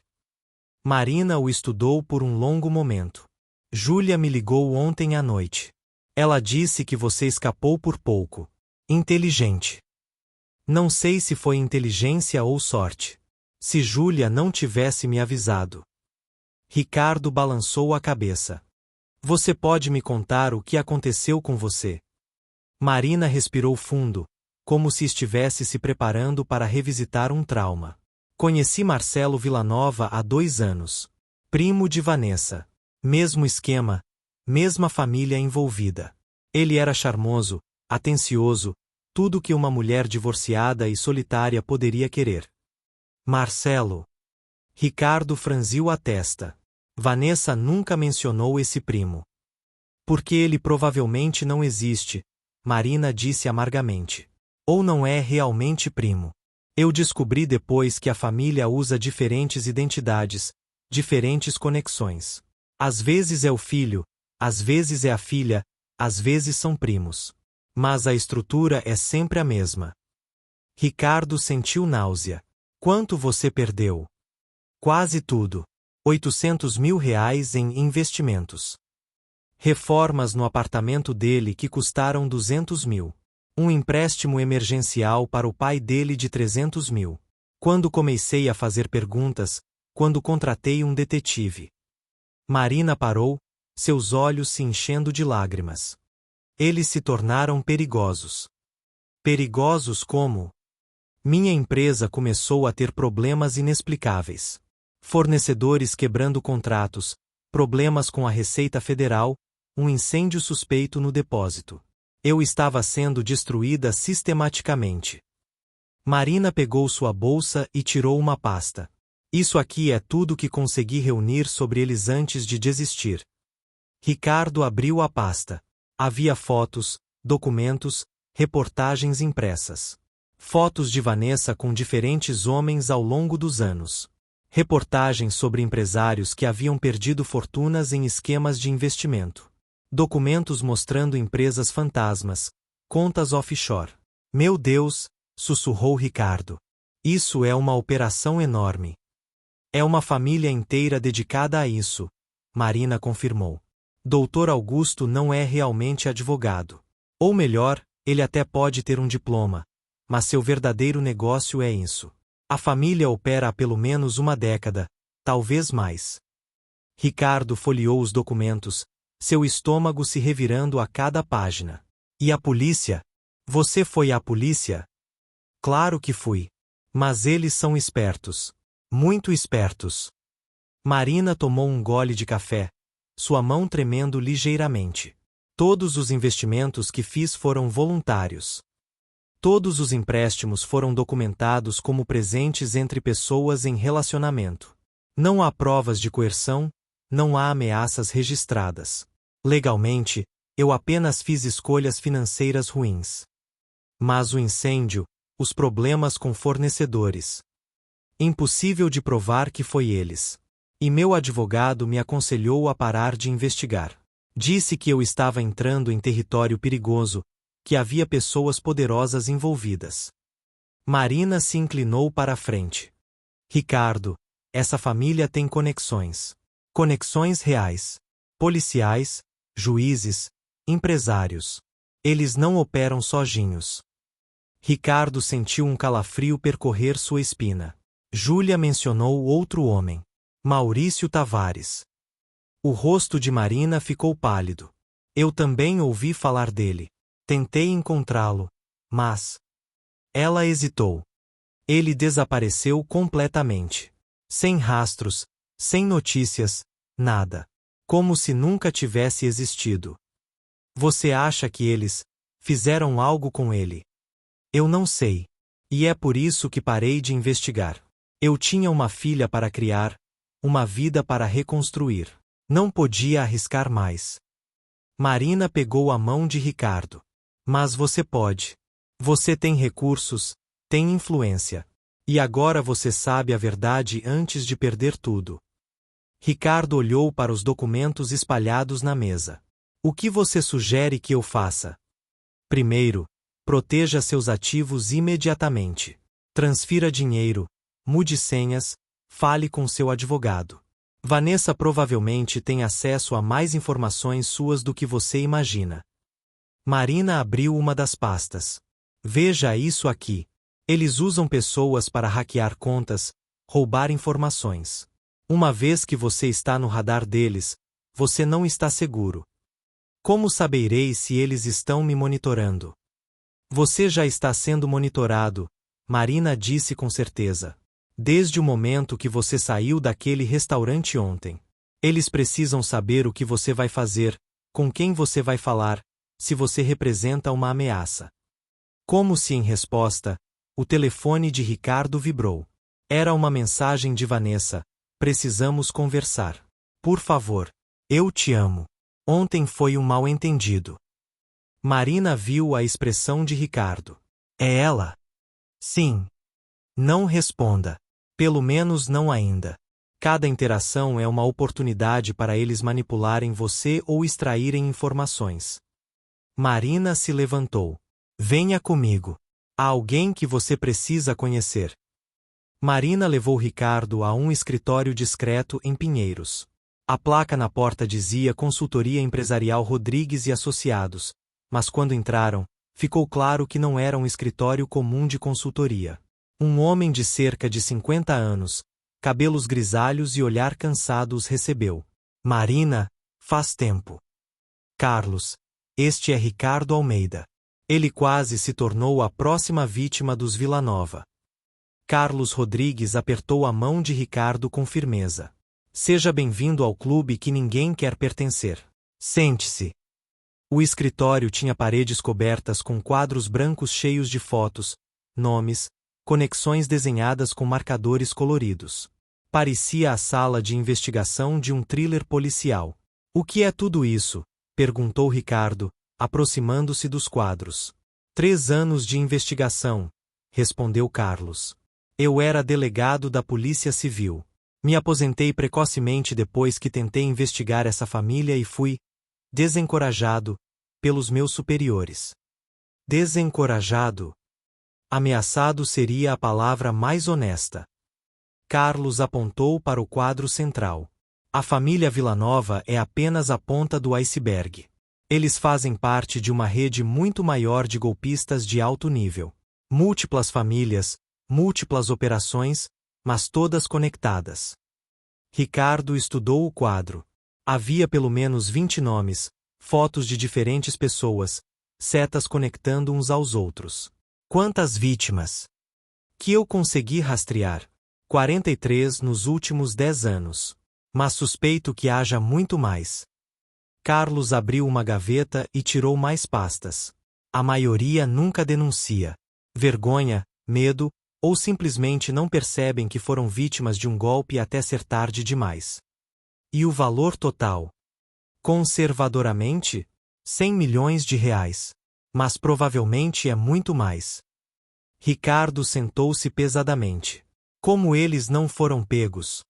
Marina o estudou por um longo momento. Júlia me ligou ontem à noite. Ela disse que você escapou por pouco. Inteligente. Não sei se foi inteligência ou sorte. Se Júlia não tivesse me avisado. Ricardo balançou a cabeça. Você pode me contar o que aconteceu com você? Marina respirou fundo, como se estivesse se preparando para revisitar um trauma. Conheci Marcelo Villanova há 2 anos. Primo de Vanessa. Mesmo esquema, mesma família envolvida. Ele era charmoso, atencioso, tudo que uma mulher divorciada e solitária poderia querer. Marcelo. Ricardo franziu a testa. Vanessa nunca mencionou esse primo. Porque ele provavelmente não existe, Marina disse amargamente. Ou não é realmente primo. Eu descobri depois que a família usa diferentes identidades, diferentes conexões. Às vezes é o filho, às vezes é a filha, às vezes são primos. Mas a estrutura é sempre a mesma. Ricardo sentiu náusea. Quanto você perdeu? Quase tudo. 800 mil reais em investimentos. Reformas no apartamento dele que custaram 200 mil. Um empréstimo emergencial para o pai dele de 300 mil. Quando comecei a fazer perguntas, quando contratei um detetive. Marina parou, seus olhos se enchendo de lágrimas. Eles se tornaram perigosos. Perigosos como? Minha empresa começou a ter problemas inexplicáveis. Fornecedores quebrando contratos, problemas com a Receita Federal, um incêndio suspeito no depósito. Eu estava sendo destruída sistematicamente. Marina pegou sua bolsa e tirou uma pasta. Isso aqui é tudo que consegui reunir sobre eles antes de desistir. Ricardo abriu a pasta. Havia fotos, documentos, reportagens impressas. Fotos de Vanessa com diferentes homens ao longo dos anos. Reportagens sobre empresários que haviam perdido fortunas em esquemas de investimento. Documentos mostrando empresas fantasmas, contas offshore. Meu Deus, sussurrou Ricardo. Isso é uma operação enorme. É uma família inteira dedicada a isso, Marina confirmou. Dr. Augusto não é realmente advogado. Ou melhor, ele até pode ter um diploma, mas seu verdadeiro negócio é isso. A família opera há pelo menos uma década, talvez mais. Ricardo folheou os documentos, seu estômago se revirando a cada página. E a polícia? Você foi à polícia? Claro que fui. Mas eles são espertos. Muito espertos. Marina tomou um gole de café, sua mão tremendo ligeiramente. Todos os investimentos que fiz foram voluntários. Todos os empréstimos foram documentados como presentes entre pessoas em relacionamento. Não há provas de coerção, não há ameaças registradas. Legalmente, eu apenas fiz escolhas financeiras ruins. Mas o incêndio, os problemas com fornecedores. Impossível de provar que foi eles. E meu advogado me aconselhou a parar de investigar. Disse que eu estava entrando em território perigoso, que havia pessoas poderosas envolvidas. Marina se inclinou para a frente. Ricardo, essa família tem conexões. Conexões reais. Policiais, juízes, empresários. Eles não operam sozinhos. Ricardo sentiu um calafrio percorrer sua espina. Júlia mencionou outro homem. Maurício Tavares. O rosto de Marina ficou pálido. Eu também ouvi falar dele. Tentei encontrá-lo, mas... Ela hesitou. Ele desapareceu completamente. Sem rastros, sem notícias, nada. Como se nunca tivesse existido. Você acha que eles fizeram algo com ele? Eu não sei. E é por isso que parei de investigar. Eu tinha uma filha para criar, uma vida para reconstruir. Não podia arriscar mais. Marina pegou a mão de Ricardo. Mas você pode. Você tem recursos, tem influência. E agora você sabe a verdade antes de perder tudo. Ricardo olhou para os documentos espalhados na mesa. O que você sugere que eu faça? Primeiro, proteja seus ativos imediatamente. Transfira dinheiro, mude senhas, fale com seu advogado. Vanessa provavelmente tem acesso a mais informações suas do que você imagina. Marina abriu uma das pastas. Veja isso aqui. Eles usam pessoas para hackear contas, roubar informações. Uma vez que você está no radar deles, você não está seguro. Como saberei se eles estão me monitorando? Você já está sendo monitorado, Marina disse com certeza. Desde o momento que você saiu daquele restaurante ontem. Eles precisam saber o que você vai fazer, com quem você vai falar, se você representa uma ameaça. Como se em resposta, o telefone de Ricardo vibrou. Era uma mensagem de Vanessa. Precisamos conversar. Por favor. Eu te amo. Ontem foi um mal-entendido. Marina viu a expressão de Ricardo. É ela? Sim. Não responda. Pelo menos não ainda. Cada interação é uma oportunidade para eles manipularem você ou extraírem informações. Marina se levantou. Venha comigo. Há alguém que você precisa conhecer. Marina levou Ricardo a um escritório discreto em Pinheiros. A placa na porta dizia Consultoria Empresarial Rodrigues e Associados, mas quando entraram, ficou claro que não era um escritório comum de consultoria. Um homem de cerca de 50 anos, cabelos grisalhos e olhar cansado os recebeu. Marina, faz tempo. Carlos, este é Ricardo Almeida. Ele quase se tornou a próxima vítima dos Villanova. Carlos Rodrigues apertou a mão de Ricardo com firmeza. Seja bem-vindo ao clube que ninguém quer pertencer. Sente-se. O escritório tinha paredes cobertas com quadros brancos cheios de fotos, nomes, conexões desenhadas com marcadores coloridos. Parecia a sala de investigação de um thriller policial. O que é tudo isso? Perguntou Ricardo, aproximando-se dos quadros. 3 anos de investigação, respondeu Carlos. Eu era delegado da Polícia Civil. Me aposentei precocemente depois que tentei investigar essa família e fui desencorajado pelos meus superiores. Desencorajado? Ameaçado seria a palavra mais honesta. Carlos apontou para o quadro central. A família Villanova é apenas a ponta do iceberg. Eles fazem parte de uma rede muito maior de golpistas de alto nível. Múltiplas famílias, múltiplas operações, mas todas conectadas. Ricardo estudou o quadro. Havia pelo menos 20 nomes, fotos de diferentes pessoas, setas conectando uns aos outros. Quantas vítimas? Que eu consegui rastrear. 43 nos últimos 10 anos. Mas suspeito que haja muito mais. Carlos abriu uma gaveta e tirou mais pastas. A maioria nunca denuncia. Vergonha, medo, ou simplesmente não percebem que foram vítimas de um golpe até ser tarde demais. E o valor total? Conservadoramente? 100 milhões de reais. Mas provavelmente é muito mais. Ricardo sentou-se pesadamente. Como eles não foram pegos?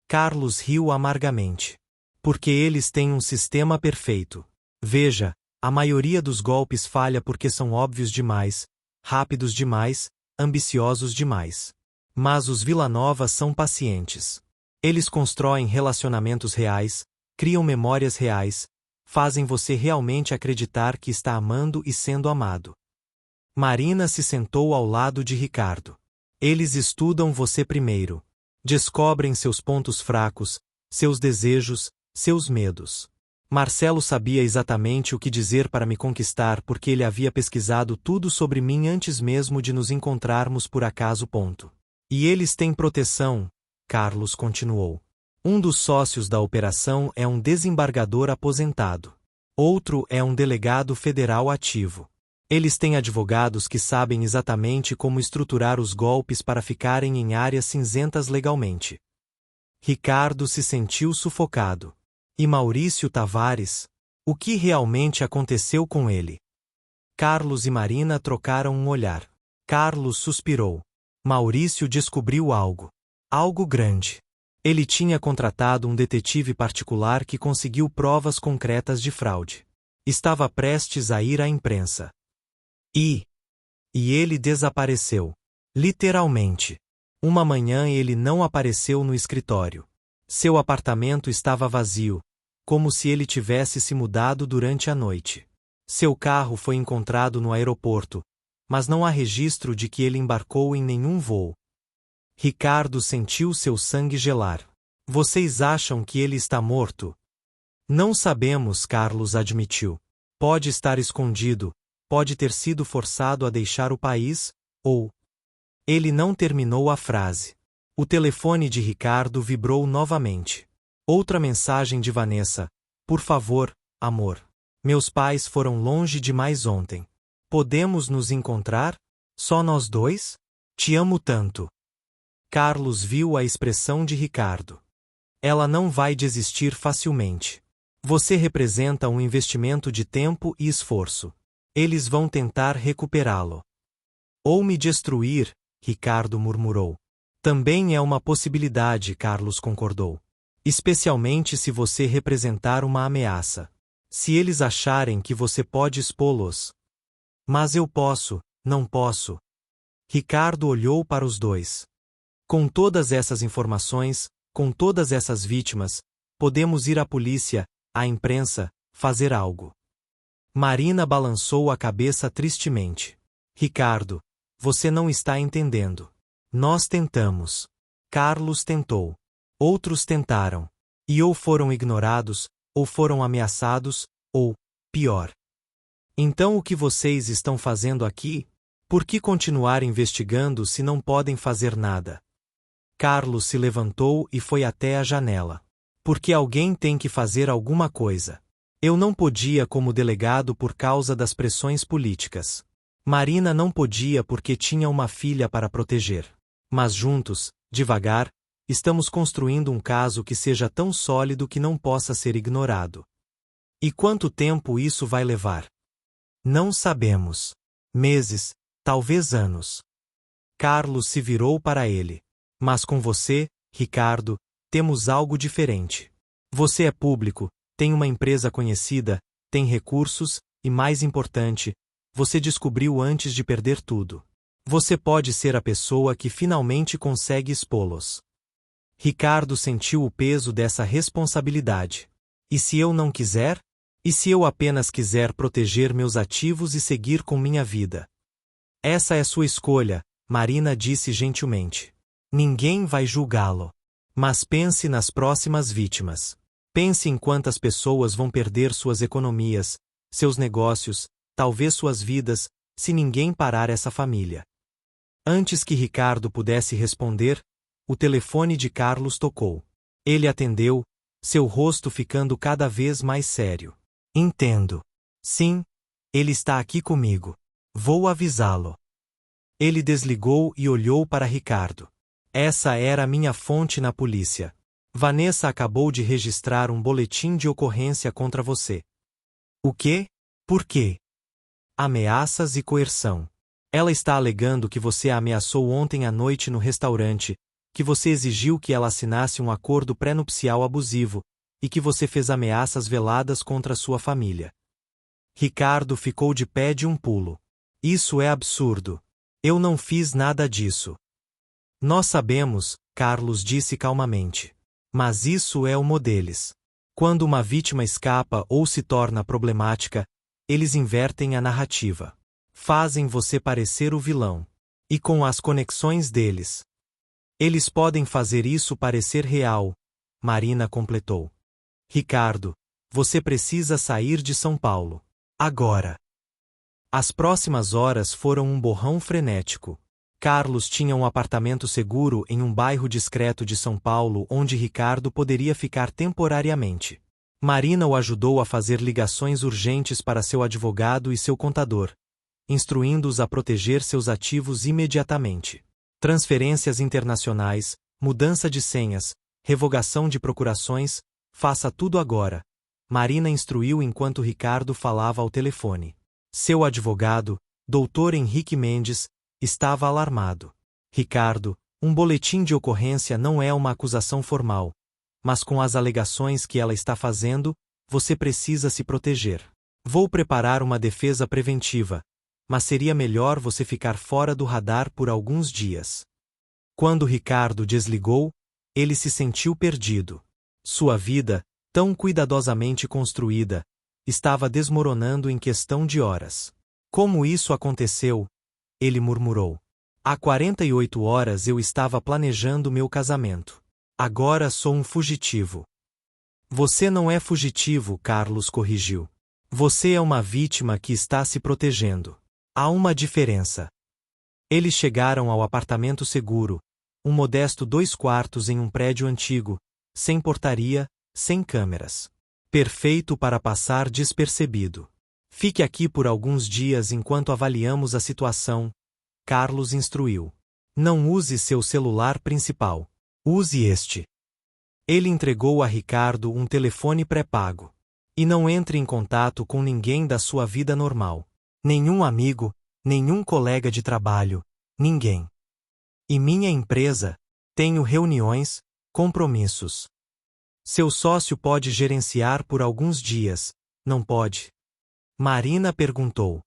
Carlos riu amargamente. Porque eles têm um sistema perfeito. Veja, a maioria dos golpes falha porque são óbvios demais, rápidos demais, ambiciosos demais. Mas os Villanova são pacientes. Eles constroem relacionamentos reais, criam memórias reais, fazem você realmente acreditar que está amando e sendo amado. Marina se sentou ao lado de Ricardo. Eles estudam você primeiro. Descobrem seus pontos fracos, seus desejos, seus medos. Marcelo sabia exatamente o que dizer para me conquistar porque ele havia pesquisado tudo sobre mim antes mesmo de nos encontrarmos por acaso. E eles têm proteção, Carlos continuou. Um dos sócios da operação é um desembargador aposentado. Outro é um delegado federal ativo. Eles têm advogados que sabem exatamente como estruturar os golpes para ficarem em áreas cinzentas legalmente. Ricardo se sentiu sufocado. E Maurício Tavares? O que realmente aconteceu com ele? Carlos e Marina trocaram um olhar. Carlos suspirou. Maurício descobriu algo. Algo grande. Ele tinha contratado um detetive particular que conseguiu provas concretas de fraude. Estava prestes a ir à imprensa. E ele desapareceu. Literalmente. Uma manhã ele não apareceu no escritório. Seu apartamento estava vazio, como se ele tivesse se mudado durante a noite. Seu carro foi encontrado no aeroporto, mas não há registro de que ele embarcou em nenhum voo. Ricardo sentiu seu sangue gelar. Vocês acham que ele está morto? Não sabemos, Carlos admitiu. Pode estar escondido, pode ter sido forçado a deixar o país, ou... Ele não terminou a frase. O telefone de Ricardo vibrou novamente. Outra mensagem de Vanessa. Por favor, amor. Meus pais foram longe demais ontem. Podemos nos encontrar? Só nós dois? Te amo tanto. Carlos viu a expressão de Ricardo. Ela não vai desistir facilmente. Você representa um investimento de tempo e esforço. Eles vão tentar recuperá-lo. Ou me destruir, Ricardo murmurou. Também é uma possibilidade, Carlos concordou. Especialmente se você representar uma ameaça. Se eles acharem que você pode expô-los. Mas eu posso, não posso. Ricardo olhou para os dois. Com todas essas informações, com todas essas vítimas, podemos ir à polícia, à imprensa, fazer algo. Marina balançou a cabeça tristemente. Ricardo, você não está entendendo. Nós tentamos. Carlos tentou. Outros tentaram. E ou foram ignorados, ou foram ameaçados, ou, pior. Então o que vocês estão fazendo aqui? Por que continuar investigando se não podem fazer nada? Carlos se levantou e foi até a janela. Porque alguém tem que fazer alguma coisa. Eu não podia como delegado por causa das pressões políticas. Marina não podia porque tinha uma filha para proteger. Mas juntos, devagar, estamos construindo um caso que seja tão sólido que não possa ser ignorado. E quanto tempo isso vai levar? Não sabemos. Meses, talvez anos. Carlos se virou para ele. Mas com você, Ricardo, temos algo diferente. Você é público, tem uma empresa conhecida, tem recursos, e mais importante, você descobriu antes de perder tudo. Você pode ser a pessoa que finalmente consegue expô-los. Ricardo sentiu o peso dessa responsabilidade. E se eu não quiser? E se eu apenas quiser proteger meus ativos e seguir com minha vida? Essa é sua escolha, Marina disse gentilmente. Ninguém vai julgá-lo. Mas pense nas próximas vítimas. Pense em quantas pessoas vão perder suas economias, seus negócios, talvez suas vidas, se ninguém parar essa família. Antes que Ricardo pudesse responder, o telefone de Carlos tocou. Ele atendeu, seu rosto ficando cada vez mais sério. Entendo. Sim, ele está aqui comigo. Vou avisá-lo. Ele desligou e olhou para Ricardo. Essa era a minha fonte na polícia. Vanessa acabou de registrar um boletim de ocorrência contra você. O quê? Por quê? Ameaças e coerção. Ela está alegando que você a ameaçou ontem à noite no restaurante, que você exigiu que ela assinasse um acordo pré-nupcial abusivo, e que você fez ameaças veladas contra sua família. Ricardo ficou de pé de um pulo. Isso é absurdo. Eu não fiz nada disso. Nós sabemos, Carlos disse calmamente. Mas isso é uma deles. Quando uma vítima escapa ou se torna problemática, eles invertem a narrativa. Fazem você parecer o vilão. E com as conexões deles. Eles podem fazer isso parecer real, Marina completou. Ricardo, você precisa sair de São Paulo. Agora. As próximas horas foram um borrão frenético. Carlos tinha um apartamento seguro em um bairro discreto de São Paulo onde Ricardo poderia ficar temporariamente. Marina o ajudou a fazer ligações urgentes para seu advogado e seu contador, instruindo-os a proteger seus ativos imediatamente. Transferências internacionais, mudança de senhas, revogação de procurações, faça tudo agora. Marina instruiu enquanto Ricardo falava ao telefone. Seu advogado, Dr. Henrique Mendes, estava alarmado. Ricardo, um boletim de ocorrência não é uma acusação formal, mas com as alegações que ela está fazendo, você precisa se proteger. Vou preparar uma defesa preventiva, mas seria melhor você ficar fora do radar por alguns dias. Quando Ricardo desligou, Ele se sentiu perdido. Sua vida, tão cuidadosamente construída, estava desmoronando em questão de horas. Como isso aconteceu? Ele murmurou. Há 48 horas eu estava planejando meu casamento. Agora sou um fugitivo. Você não é fugitivo, Carlos corrigiu. Você é uma vítima que está se protegendo. Há uma diferença. Eles chegaram ao apartamento seguro, um modesto 2 quartos em um prédio antigo, sem portaria, sem câmeras. Perfeito para passar despercebido. Fique aqui por alguns dias enquanto avaliamos a situação, Carlos instruiu. Não use seu celular principal. Use este. Ele entregou a Ricardo um telefone pré-pago. E não entre em contato com ninguém da sua vida normal. Nenhum amigo, nenhum colega de trabalho, ninguém. E minha empresa? Tenho reuniões, compromissos. Seu sócio pode gerenciar por alguns dias, não pode? Marina perguntou.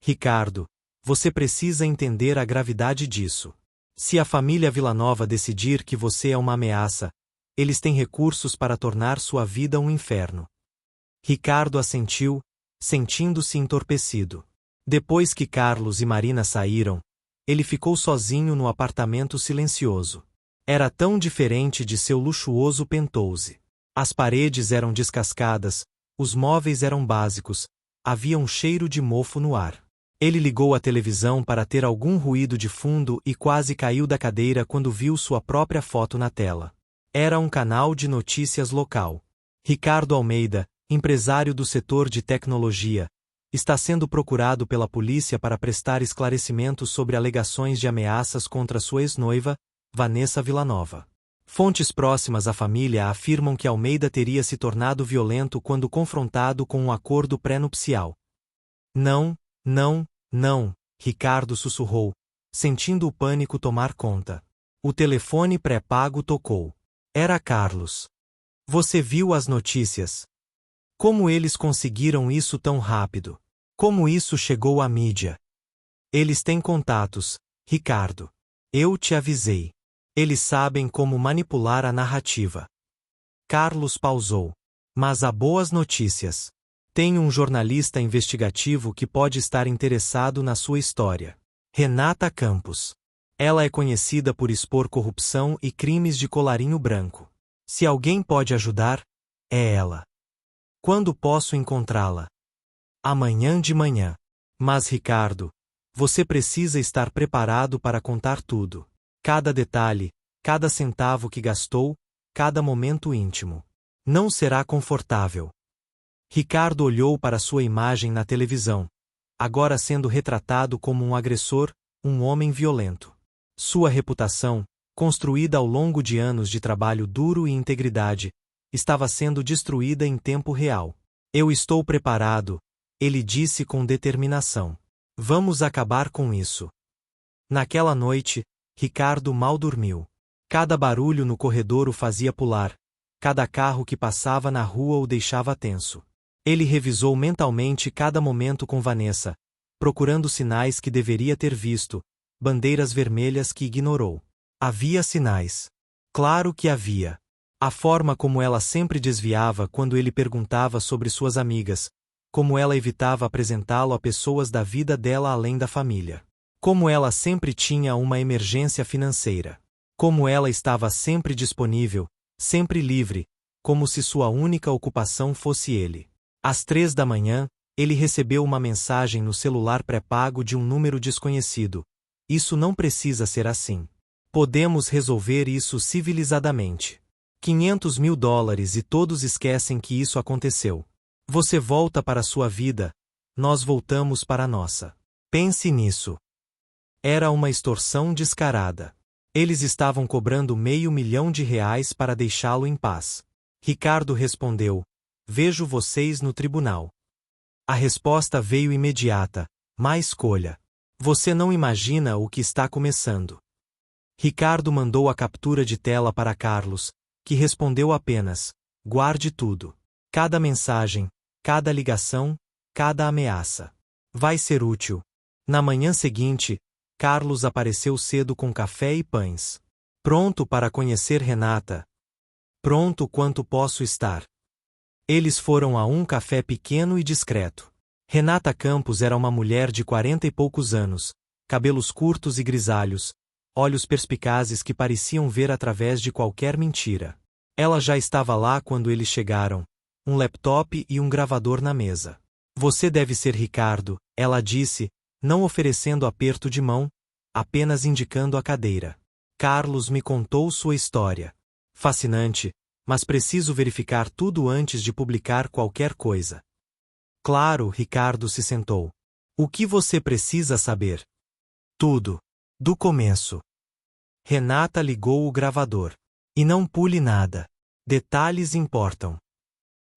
Ricardo, você precisa entender a gravidade disso. Se a família Villanova decidir que você é uma ameaça, eles têm recursos para tornar sua vida um inferno. Ricardo assentiu, sentindo-se entorpecido. Depois que Carlos e Marina saíram, ele ficou sozinho no apartamento silencioso. Era tão diferente de seu luxuoso penthouse. As paredes eram descascadas, os móveis eram básicos, havia um cheiro de mofo no ar. Ele ligou a televisão para ter algum ruído de fundo e quase caiu da cadeira quando viu sua própria foto na tela. Era um canal de notícias local. Ricardo Almeida, empresário do setor de tecnologia, está sendo procurado pela polícia para prestar esclarecimentos sobre alegações de ameaças contra sua ex-noiva, Vanessa Villanova. Fontes próximas à família afirmam que Almeida teria se tornado violento quando confrontado com um acordo pré-nupcial. Não, Ricardo sussurrou, sentindo o pânico tomar conta. O telefone pré-pago tocou. Era Carlos. Você viu as notícias? Como eles conseguiram isso tão rápido? Como isso chegou à mídia? Eles têm contatos, Ricardo. Eu te avisei. Eles sabem como manipular a narrativa. Carlos pausou. Mas há boas notícias. Tenho um jornalista investigativo que pode estar interessado na sua história. Renata Campos. Ela é conhecida por expor corrupção e crimes de colarinho branco. Se alguém pode ajudar, é ela. Quando posso encontrá-la? Amanhã de manhã. Mas Ricardo, você precisa estar preparado para contar tudo. Cada detalhe, cada centavo que gastou, cada momento íntimo. Não será confortável. Ricardo olhou para sua imagem na televisão, agora sendo retratado como um agressor, um homem violento. Sua reputação, construída ao longo de anos de trabalho duro e integridade, estava sendo destruída em tempo real. Eu estou preparado, ele disse com determinação. Vamos acabar com isso. Naquela noite, Ricardo mal dormiu. Cada barulho no corredor o fazia pular, cada carro que passava na rua o deixava tenso. Ele revisou mentalmente cada momento com Vanessa, procurando sinais que deveria ter visto, bandeiras vermelhas que ignorou. Havia sinais. Claro que havia. A forma como ela sempre desviava quando ele perguntava sobre suas amigas, como ela evitava apresentá-lo a pessoas da vida dela além da família. Como ela sempre tinha uma emergência financeira. Como ela estava sempre disponível, sempre livre, como se sua única ocupação fosse ele. Às 3 da manhã, ele recebeu uma mensagem no celular pré-pago de um número desconhecido. Isso não precisa ser assim. Podemos resolver isso civilizadamente. $500.000 e todos esquecem que isso aconteceu. Você volta para sua vida, nós voltamos para a nossa. Pense nisso. Era uma extorsão descarada. Eles estavam cobrando R$500 mil para deixá-lo em paz. Ricardo respondeu: vejo vocês no tribunal. A resposta veio imediata: má escolha. Você não imagina o que está começando. Ricardo mandou a captura de tela para Carlos, que respondeu apenas: guarde tudo. Cada mensagem, cada ligação, cada ameaça. Vai ser útil. Na manhã seguinte, Carlos apareceu cedo com café e pães. Pronto para conhecer Renata? Pronto quanto posso estar. Eles foram a um café pequeno e discreto. Renata Campos era uma mulher de 40 e poucos anos, cabelos curtos e grisalhos, olhos perspicazes que pareciam ver através de qualquer mentira. Ela já estava lá quando eles chegaram, um laptop e um gravador na mesa. Você deve ser Ricardo, ela disse, não oferecendo aperto de mão, apenas indicando a cadeira. Carlos me contou sua história. Fascinante, mas preciso verificar tudo antes de publicar qualquer coisa. Claro, Ricardo se sentou. O que você precisa saber? Tudo. Do começo. Renata ligou o gravador. E não pule nada. Detalhes importam.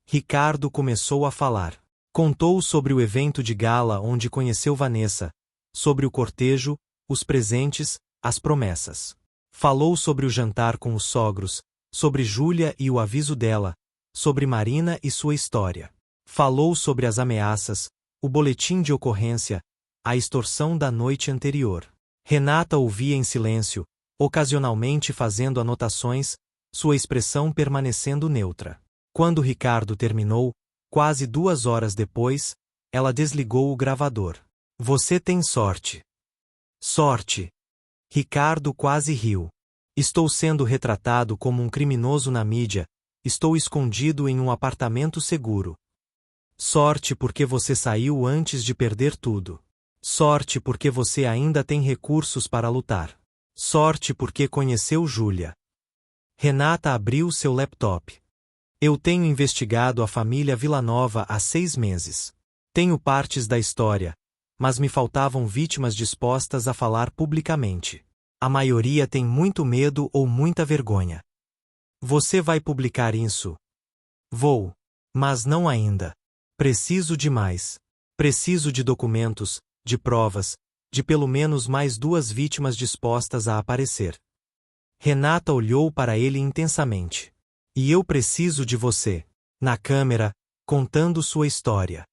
Ricardo começou a falar. Contou sobre o evento de gala onde conheceu Vanessa, sobre o cortejo, os presentes, as promessas. Falou sobre o jantar com os sogros, sobre Júlia e o aviso dela, sobre Marina e sua história. Falou sobre as ameaças, o boletim de ocorrência, a extorsão da noite anterior. Renata ouvia em silêncio, ocasionalmente fazendo anotações, sua expressão permanecendo neutra. Quando Ricardo terminou, quase 2 horas depois, ela desligou o gravador. Você tem sorte. Sorte. Ricardo quase riu. Estou sendo retratado como um criminoso na mídia, estou escondido em um apartamento seguro. Sorte porque você saiu antes de perder tudo. Sorte porque você ainda tem recursos para lutar. Sorte porque conheceu Júlia. Renata abriu seu laptop. Eu tenho investigado a família Villanova há 6 meses. Tenho partes da história, mas me faltavam vítimas dispostas a falar publicamente. A maioria tem muito medo ou muita vergonha. Você vai publicar isso? Vou. Mas não ainda. Preciso de mais. Preciso de documentos, de provas, de pelo menos mais 2 vítimas dispostas a aparecer. Renata olhou para ele intensamente. E eu preciso de você. Na câmera, contando sua história.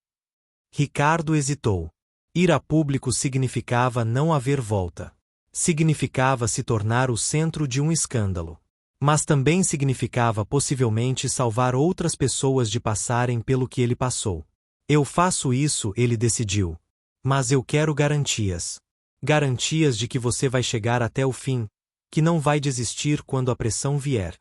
Ricardo hesitou. Ir a público significava não haver volta. Significava se tornar o centro de um escândalo. Mas também significava possivelmente salvar outras pessoas de passarem pelo que ele passou. Eu faço isso, ele decidiu. Mas eu quero garantias. Garantias de que você vai chegar até o fim, que não vai desistir quando a pressão vier.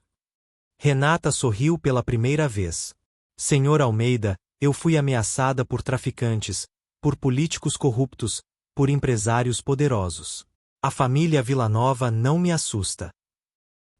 Renata sorriu pela primeira vez. Senhor Almeida, eu fui ameaçada por traficantes, por políticos corruptos, por empresários poderosos. A família Villanova não me assusta.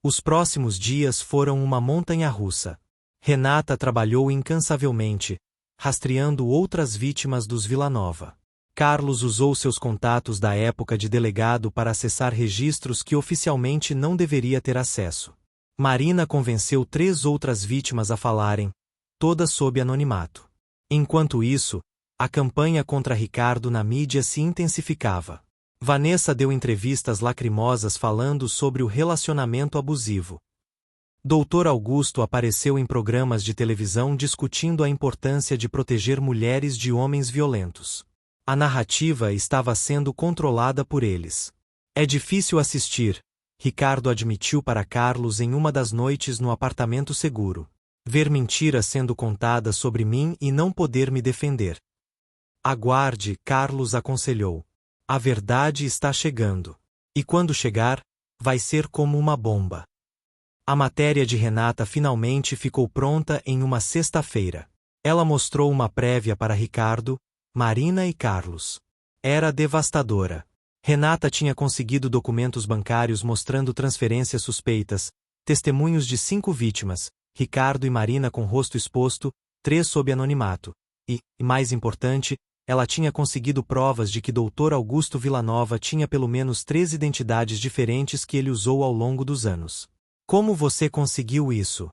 Os próximos dias foram uma montanha-russa. Renata trabalhou incansavelmente, rastreando outras vítimas dos Villanova. Carlos usou seus contatos da época de delegado para acessar registros que oficialmente não deveria ter acesso. Marina convenceu 3 outras vítimas a falarem, todas sob anonimato. Enquanto isso, a campanha contra Ricardo na mídia se intensificava. Vanessa deu entrevistas lacrimosas falando sobre o relacionamento abusivo. Dr. Augusto apareceu em programas de televisão discutindo a importância de proteger mulheres de homens violentos. A narrativa estava sendo controlada por eles. É difícil assistir, Ricardo admitiu para Carlos em uma das noites no apartamento seguro. Ver mentiras sendo contadas sobre mim e não poder me defender. Aguarde, Carlos aconselhou. A verdade está chegando. E quando chegar, vai ser como uma bomba. A matéria de Renata finalmente ficou pronta em uma sexta-feira. Ela mostrou uma prévia para Ricardo, Marina e Carlos. Era devastadora. Renata tinha conseguido documentos bancários mostrando transferências suspeitas, testemunhos de 5 vítimas, Ricardo e Marina com rosto exposto, 3 sob anonimato. E, mais importante, ela tinha conseguido provas de que Dr. Augusto Villanova tinha pelo menos 3 identidades diferentes que ele usou ao longo dos anos. Como você conseguiu isso?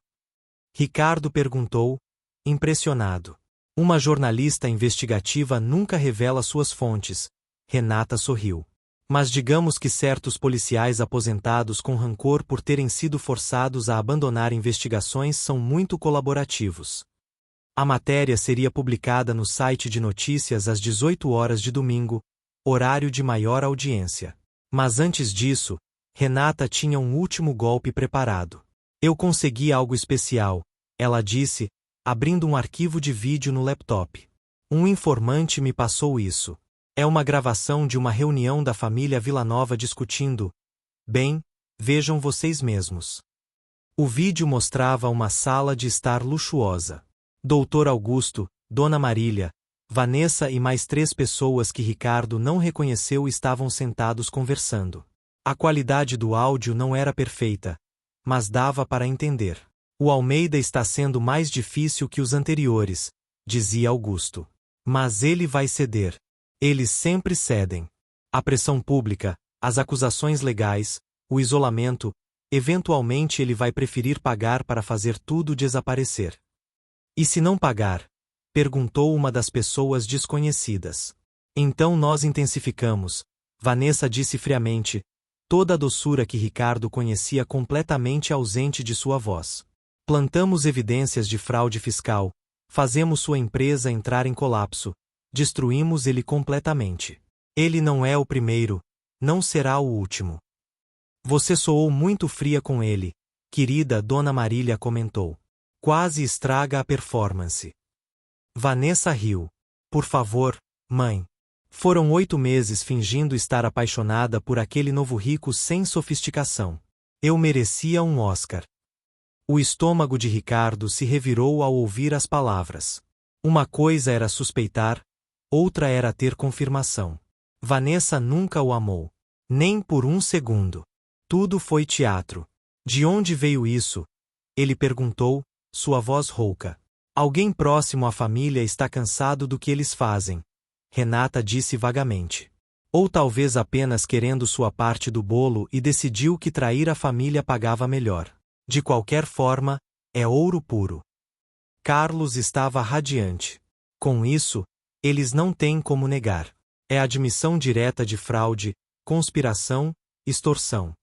Ricardo perguntou, impressionado. Uma jornalista investigativa nunca revela suas fontes. Renata sorriu. Mas digamos que certos policiais aposentados com rancor por terem sido forçados a abandonar investigações são muito colaborativos. A matéria seria publicada no site de notícias às 18 horas de domingo, horário de maior audiência. Mas antes disso, Renata tinha um último golpe preparado. Eu consegui algo especial, ela disse, abrindo um arquivo de vídeo no laptop. Um informante me passou isso. É uma gravação de uma reunião da família Villanova discutindo. Bem, vejam vocês mesmos. O vídeo mostrava uma sala de estar luxuosa. Dr. Augusto, Dona Marília, Vanessa e mais 3 pessoas que Ricardo não reconheceu estavam sentados conversando. A qualidade do áudio não era perfeita, mas dava para entender. O Almeida está sendo mais difícil que os anteriores, dizia Augusto. Mas ele vai ceder. Eles sempre cedem. A pressão pública, as acusações legais, o isolamento, eventualmente ele vai preferir pagar para fazer tudo desaparecer. E se não pagar? Perguntou uma das pessoas desconhecidas. Então nós intensificamos, Vanessa disse friamente, toda a doçura que Ricardo conhecia completamente ausente de sua voz. Plantamos evidências de fraude fiscal, fazemos sua empresa entrar em colapso, destruímos ele completamente. Ele não é o primeiro, não será o último. Você soou muito fria com ele, querida Dona Marília comentou. Quase estraga a performance. Vanessa riu. Por favor, mãe. Foram 8 meses fingindo estar apaixonada por aquele novo rico sem sofisticação. Eu merecia um Oscar. O estômago de Ricardo se revirou ao ouvir as palavras. Uma coisa era suspeitar, outra era ter confirmação. Vanessa nunca o amou. Nem por um segundo. Tudo foi teatro. De onde veio isso? Ele perguntou, sua voz rouca. Alguém próximo à família está cansado do que eles fazem. Renata disse vagamente. Ou talvez apenas querendo sua parte do bolo e decidiu que trair a família pagava melhor. De qualquer forma, é ouro puro. Carlos estava radiante. Com isso, eles não têm como negar. É admissão direta de fraude, conspiração, extorsão.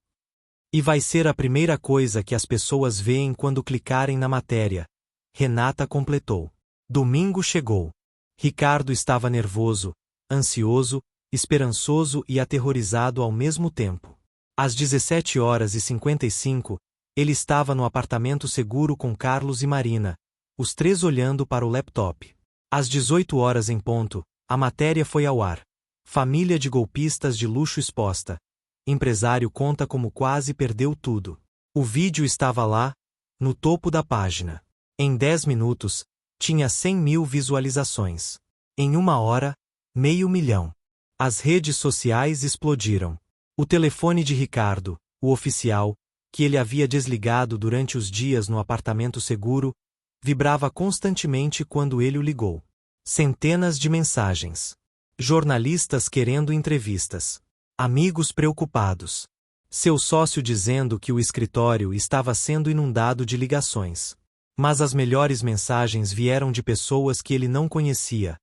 E vai ser a primeira coisa que as pessoas veem quando clicarem na matéria. Renata completou. Domingo chegou. Ricardo estava nervoso, ansioso, esperançoso e aterrorizado ao mesmo tempo. Às 17h55, ele estava no apartamento seguro com Carlos e Marina, os 3 olhando para o laptop. Às 18h em ponto, a matéria foi ao ar. Família de golpistas de luxo exposta. Empresário conta como quase perdeu tudo. O vídeo estava lá, no topo da página. Em 10 minutos, tinha 100.000 visualizações. Em 1 hora, 500.000. As redes sociais explodiram. O telefone de Ricardo, o oficial, que ele havia desligado durante os dias no apartamento seguro, vibrava constantemente quando ele o ligou. Centenas de mensagens. Jornalistas querendo entrevistas. Amigos preocupados. Seu sócio dizendo que o escritório estava sendo inundado de ligações. Mas as melhores mensagens vieram de pessoas que ele não conhecia.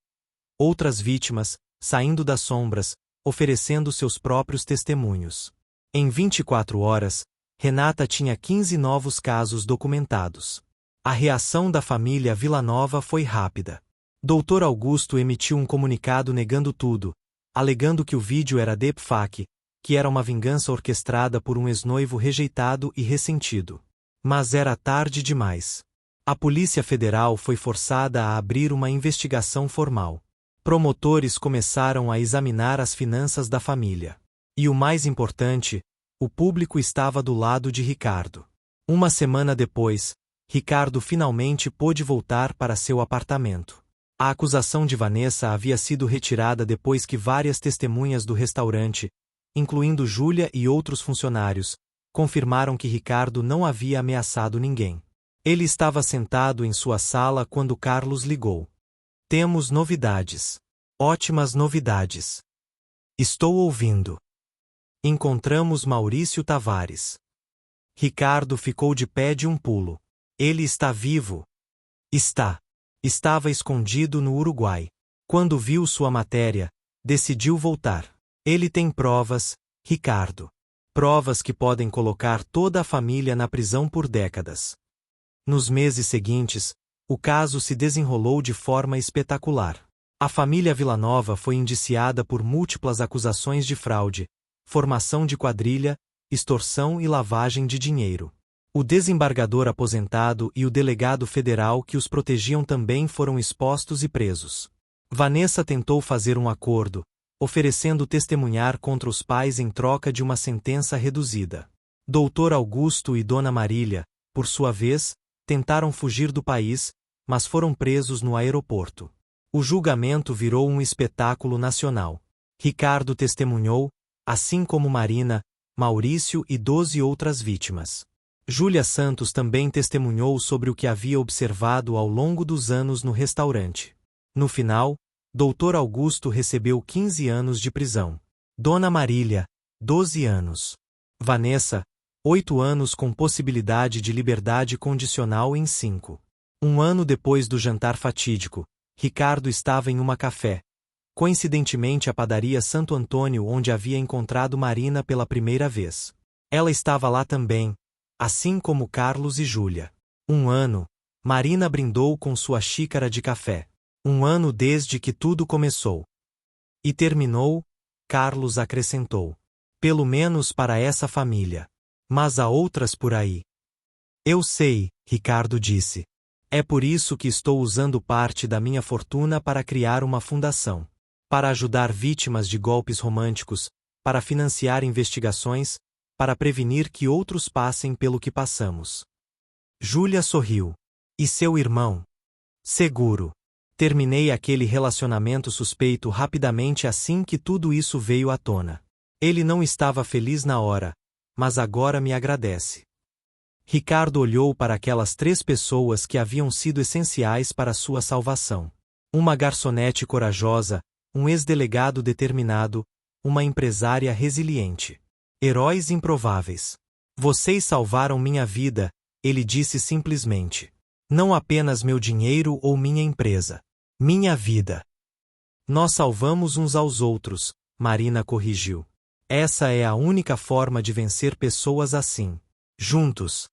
Outras vítimas, saindo das sombras, oferecendo seus próprios testemunhos. Em 24 horas, Renata tinha 15 novos casos documentados. A reação da família Villanova foi rápida. Dr. Augusto emitiu um comunicado negando tudo, alegando que o vídeo era deepfake, que era uma vingança orquestrada por um ex-noivo rejeitado e ressentido. Mas era tarde demais. A Polícia Federal foi forçada a abrir uma investigação formal. Promotores começaram a examinar as finanças da família. E o mais importante, o público estava do lado de Ricardo. Uma semana depois, Ricardo finalmente pôde voltar para seu apartamento. A acusação de Vanessa havia sido retirada depois que várias testemunhas do restaurante, incluindo Júlia e outros funcionários, confirmaram que Ricardo não havia ameaçado ninguém. Ele estava sentado em sua sala quando Carlos ligou. Temos novidades. Ótimas novidades. Estou ouvindo. Encontramos Maurício Tavares. Ricardo ficou de pé de um pulo. Ele está vivo. Está. Estava escondido no Uruguai. Quando viu sua matéria, decidiu voltar. Ele tem provas, Ricardo. Provas que podem colocar toda a família na prisão por décadas. Nos meses seguintes, o caso se desenrolou de forma espetacular. A família Villanova foi indiciada por múltiplas acusações de fraude, formação de quadrilha, extorsão e lavagem de dinheiro. O desembargador aposentado e o delegado federal que os protegiam também foram expostos e presos. Vanessa tentou fazer um acordo, oferecendo testemunhar contra os pais em troca de uma sentença reduzida. Dr. Augusto e Dona Marília, por sua vez, tentaram fugir do país, mas foram presos no aeroporto. O julgamento virou um espetáculo nacional. Ricardo testemunhou, assim como Marina, Maurício e 12 outras vítimas. Júlia Santos também testemunhou sobre o que havia observado ao longo dos anos no restaurante. No final, Dr. Augusto recebeu 15 anos de prisão. Dona Marília, 12 anos. Vanessa, 8 anos com possibilidade de liberdade condicional em 5. Um ano depois do jantar fatídico, Ricardo estava em uma café, coincidentemente a padaria Santo Antônio onde havia encontrado Marina pela primeira vez. Ela estava lá também, assim como Carlos e Júlia. Um ano, Marina brindou com sua xícara de café. Um ano desde que tudo começou. E terminou, Carlos acrescentou. Pelo menos para essa família. Mas há outras por aí. Eu sei, Ricardo disse. É por isso que estou usando parte da minha fortuna para criar uma fundação. Para ajudar vítimas de golpes românticos, para financiar investigações, para prevenir que outros passem pelo que passamos. Júlia sorriu. E seu irmão? Seguro. Terminei aquele relacionamento suspeito rapidamente assim que tudo isso veio à tona. Ele não estava feliz na hora, mas agora me agradece. Ricardo olhou para aquelas 3 pessoas que haviam sido essenciais para sua salvação. Uma garçonete corajosa, um ex-delegado determinado, uma empresária resiliente. Heróis improváveis. Vocês salvaram minha vida, ele disse simplesmente. Não apenas meu dinheiro ou minha empresa. Minha vida. Nós salvamos uns aos outros, Marina corrigiu. Essa é a única forma de vencer pessoas assim. Juntos.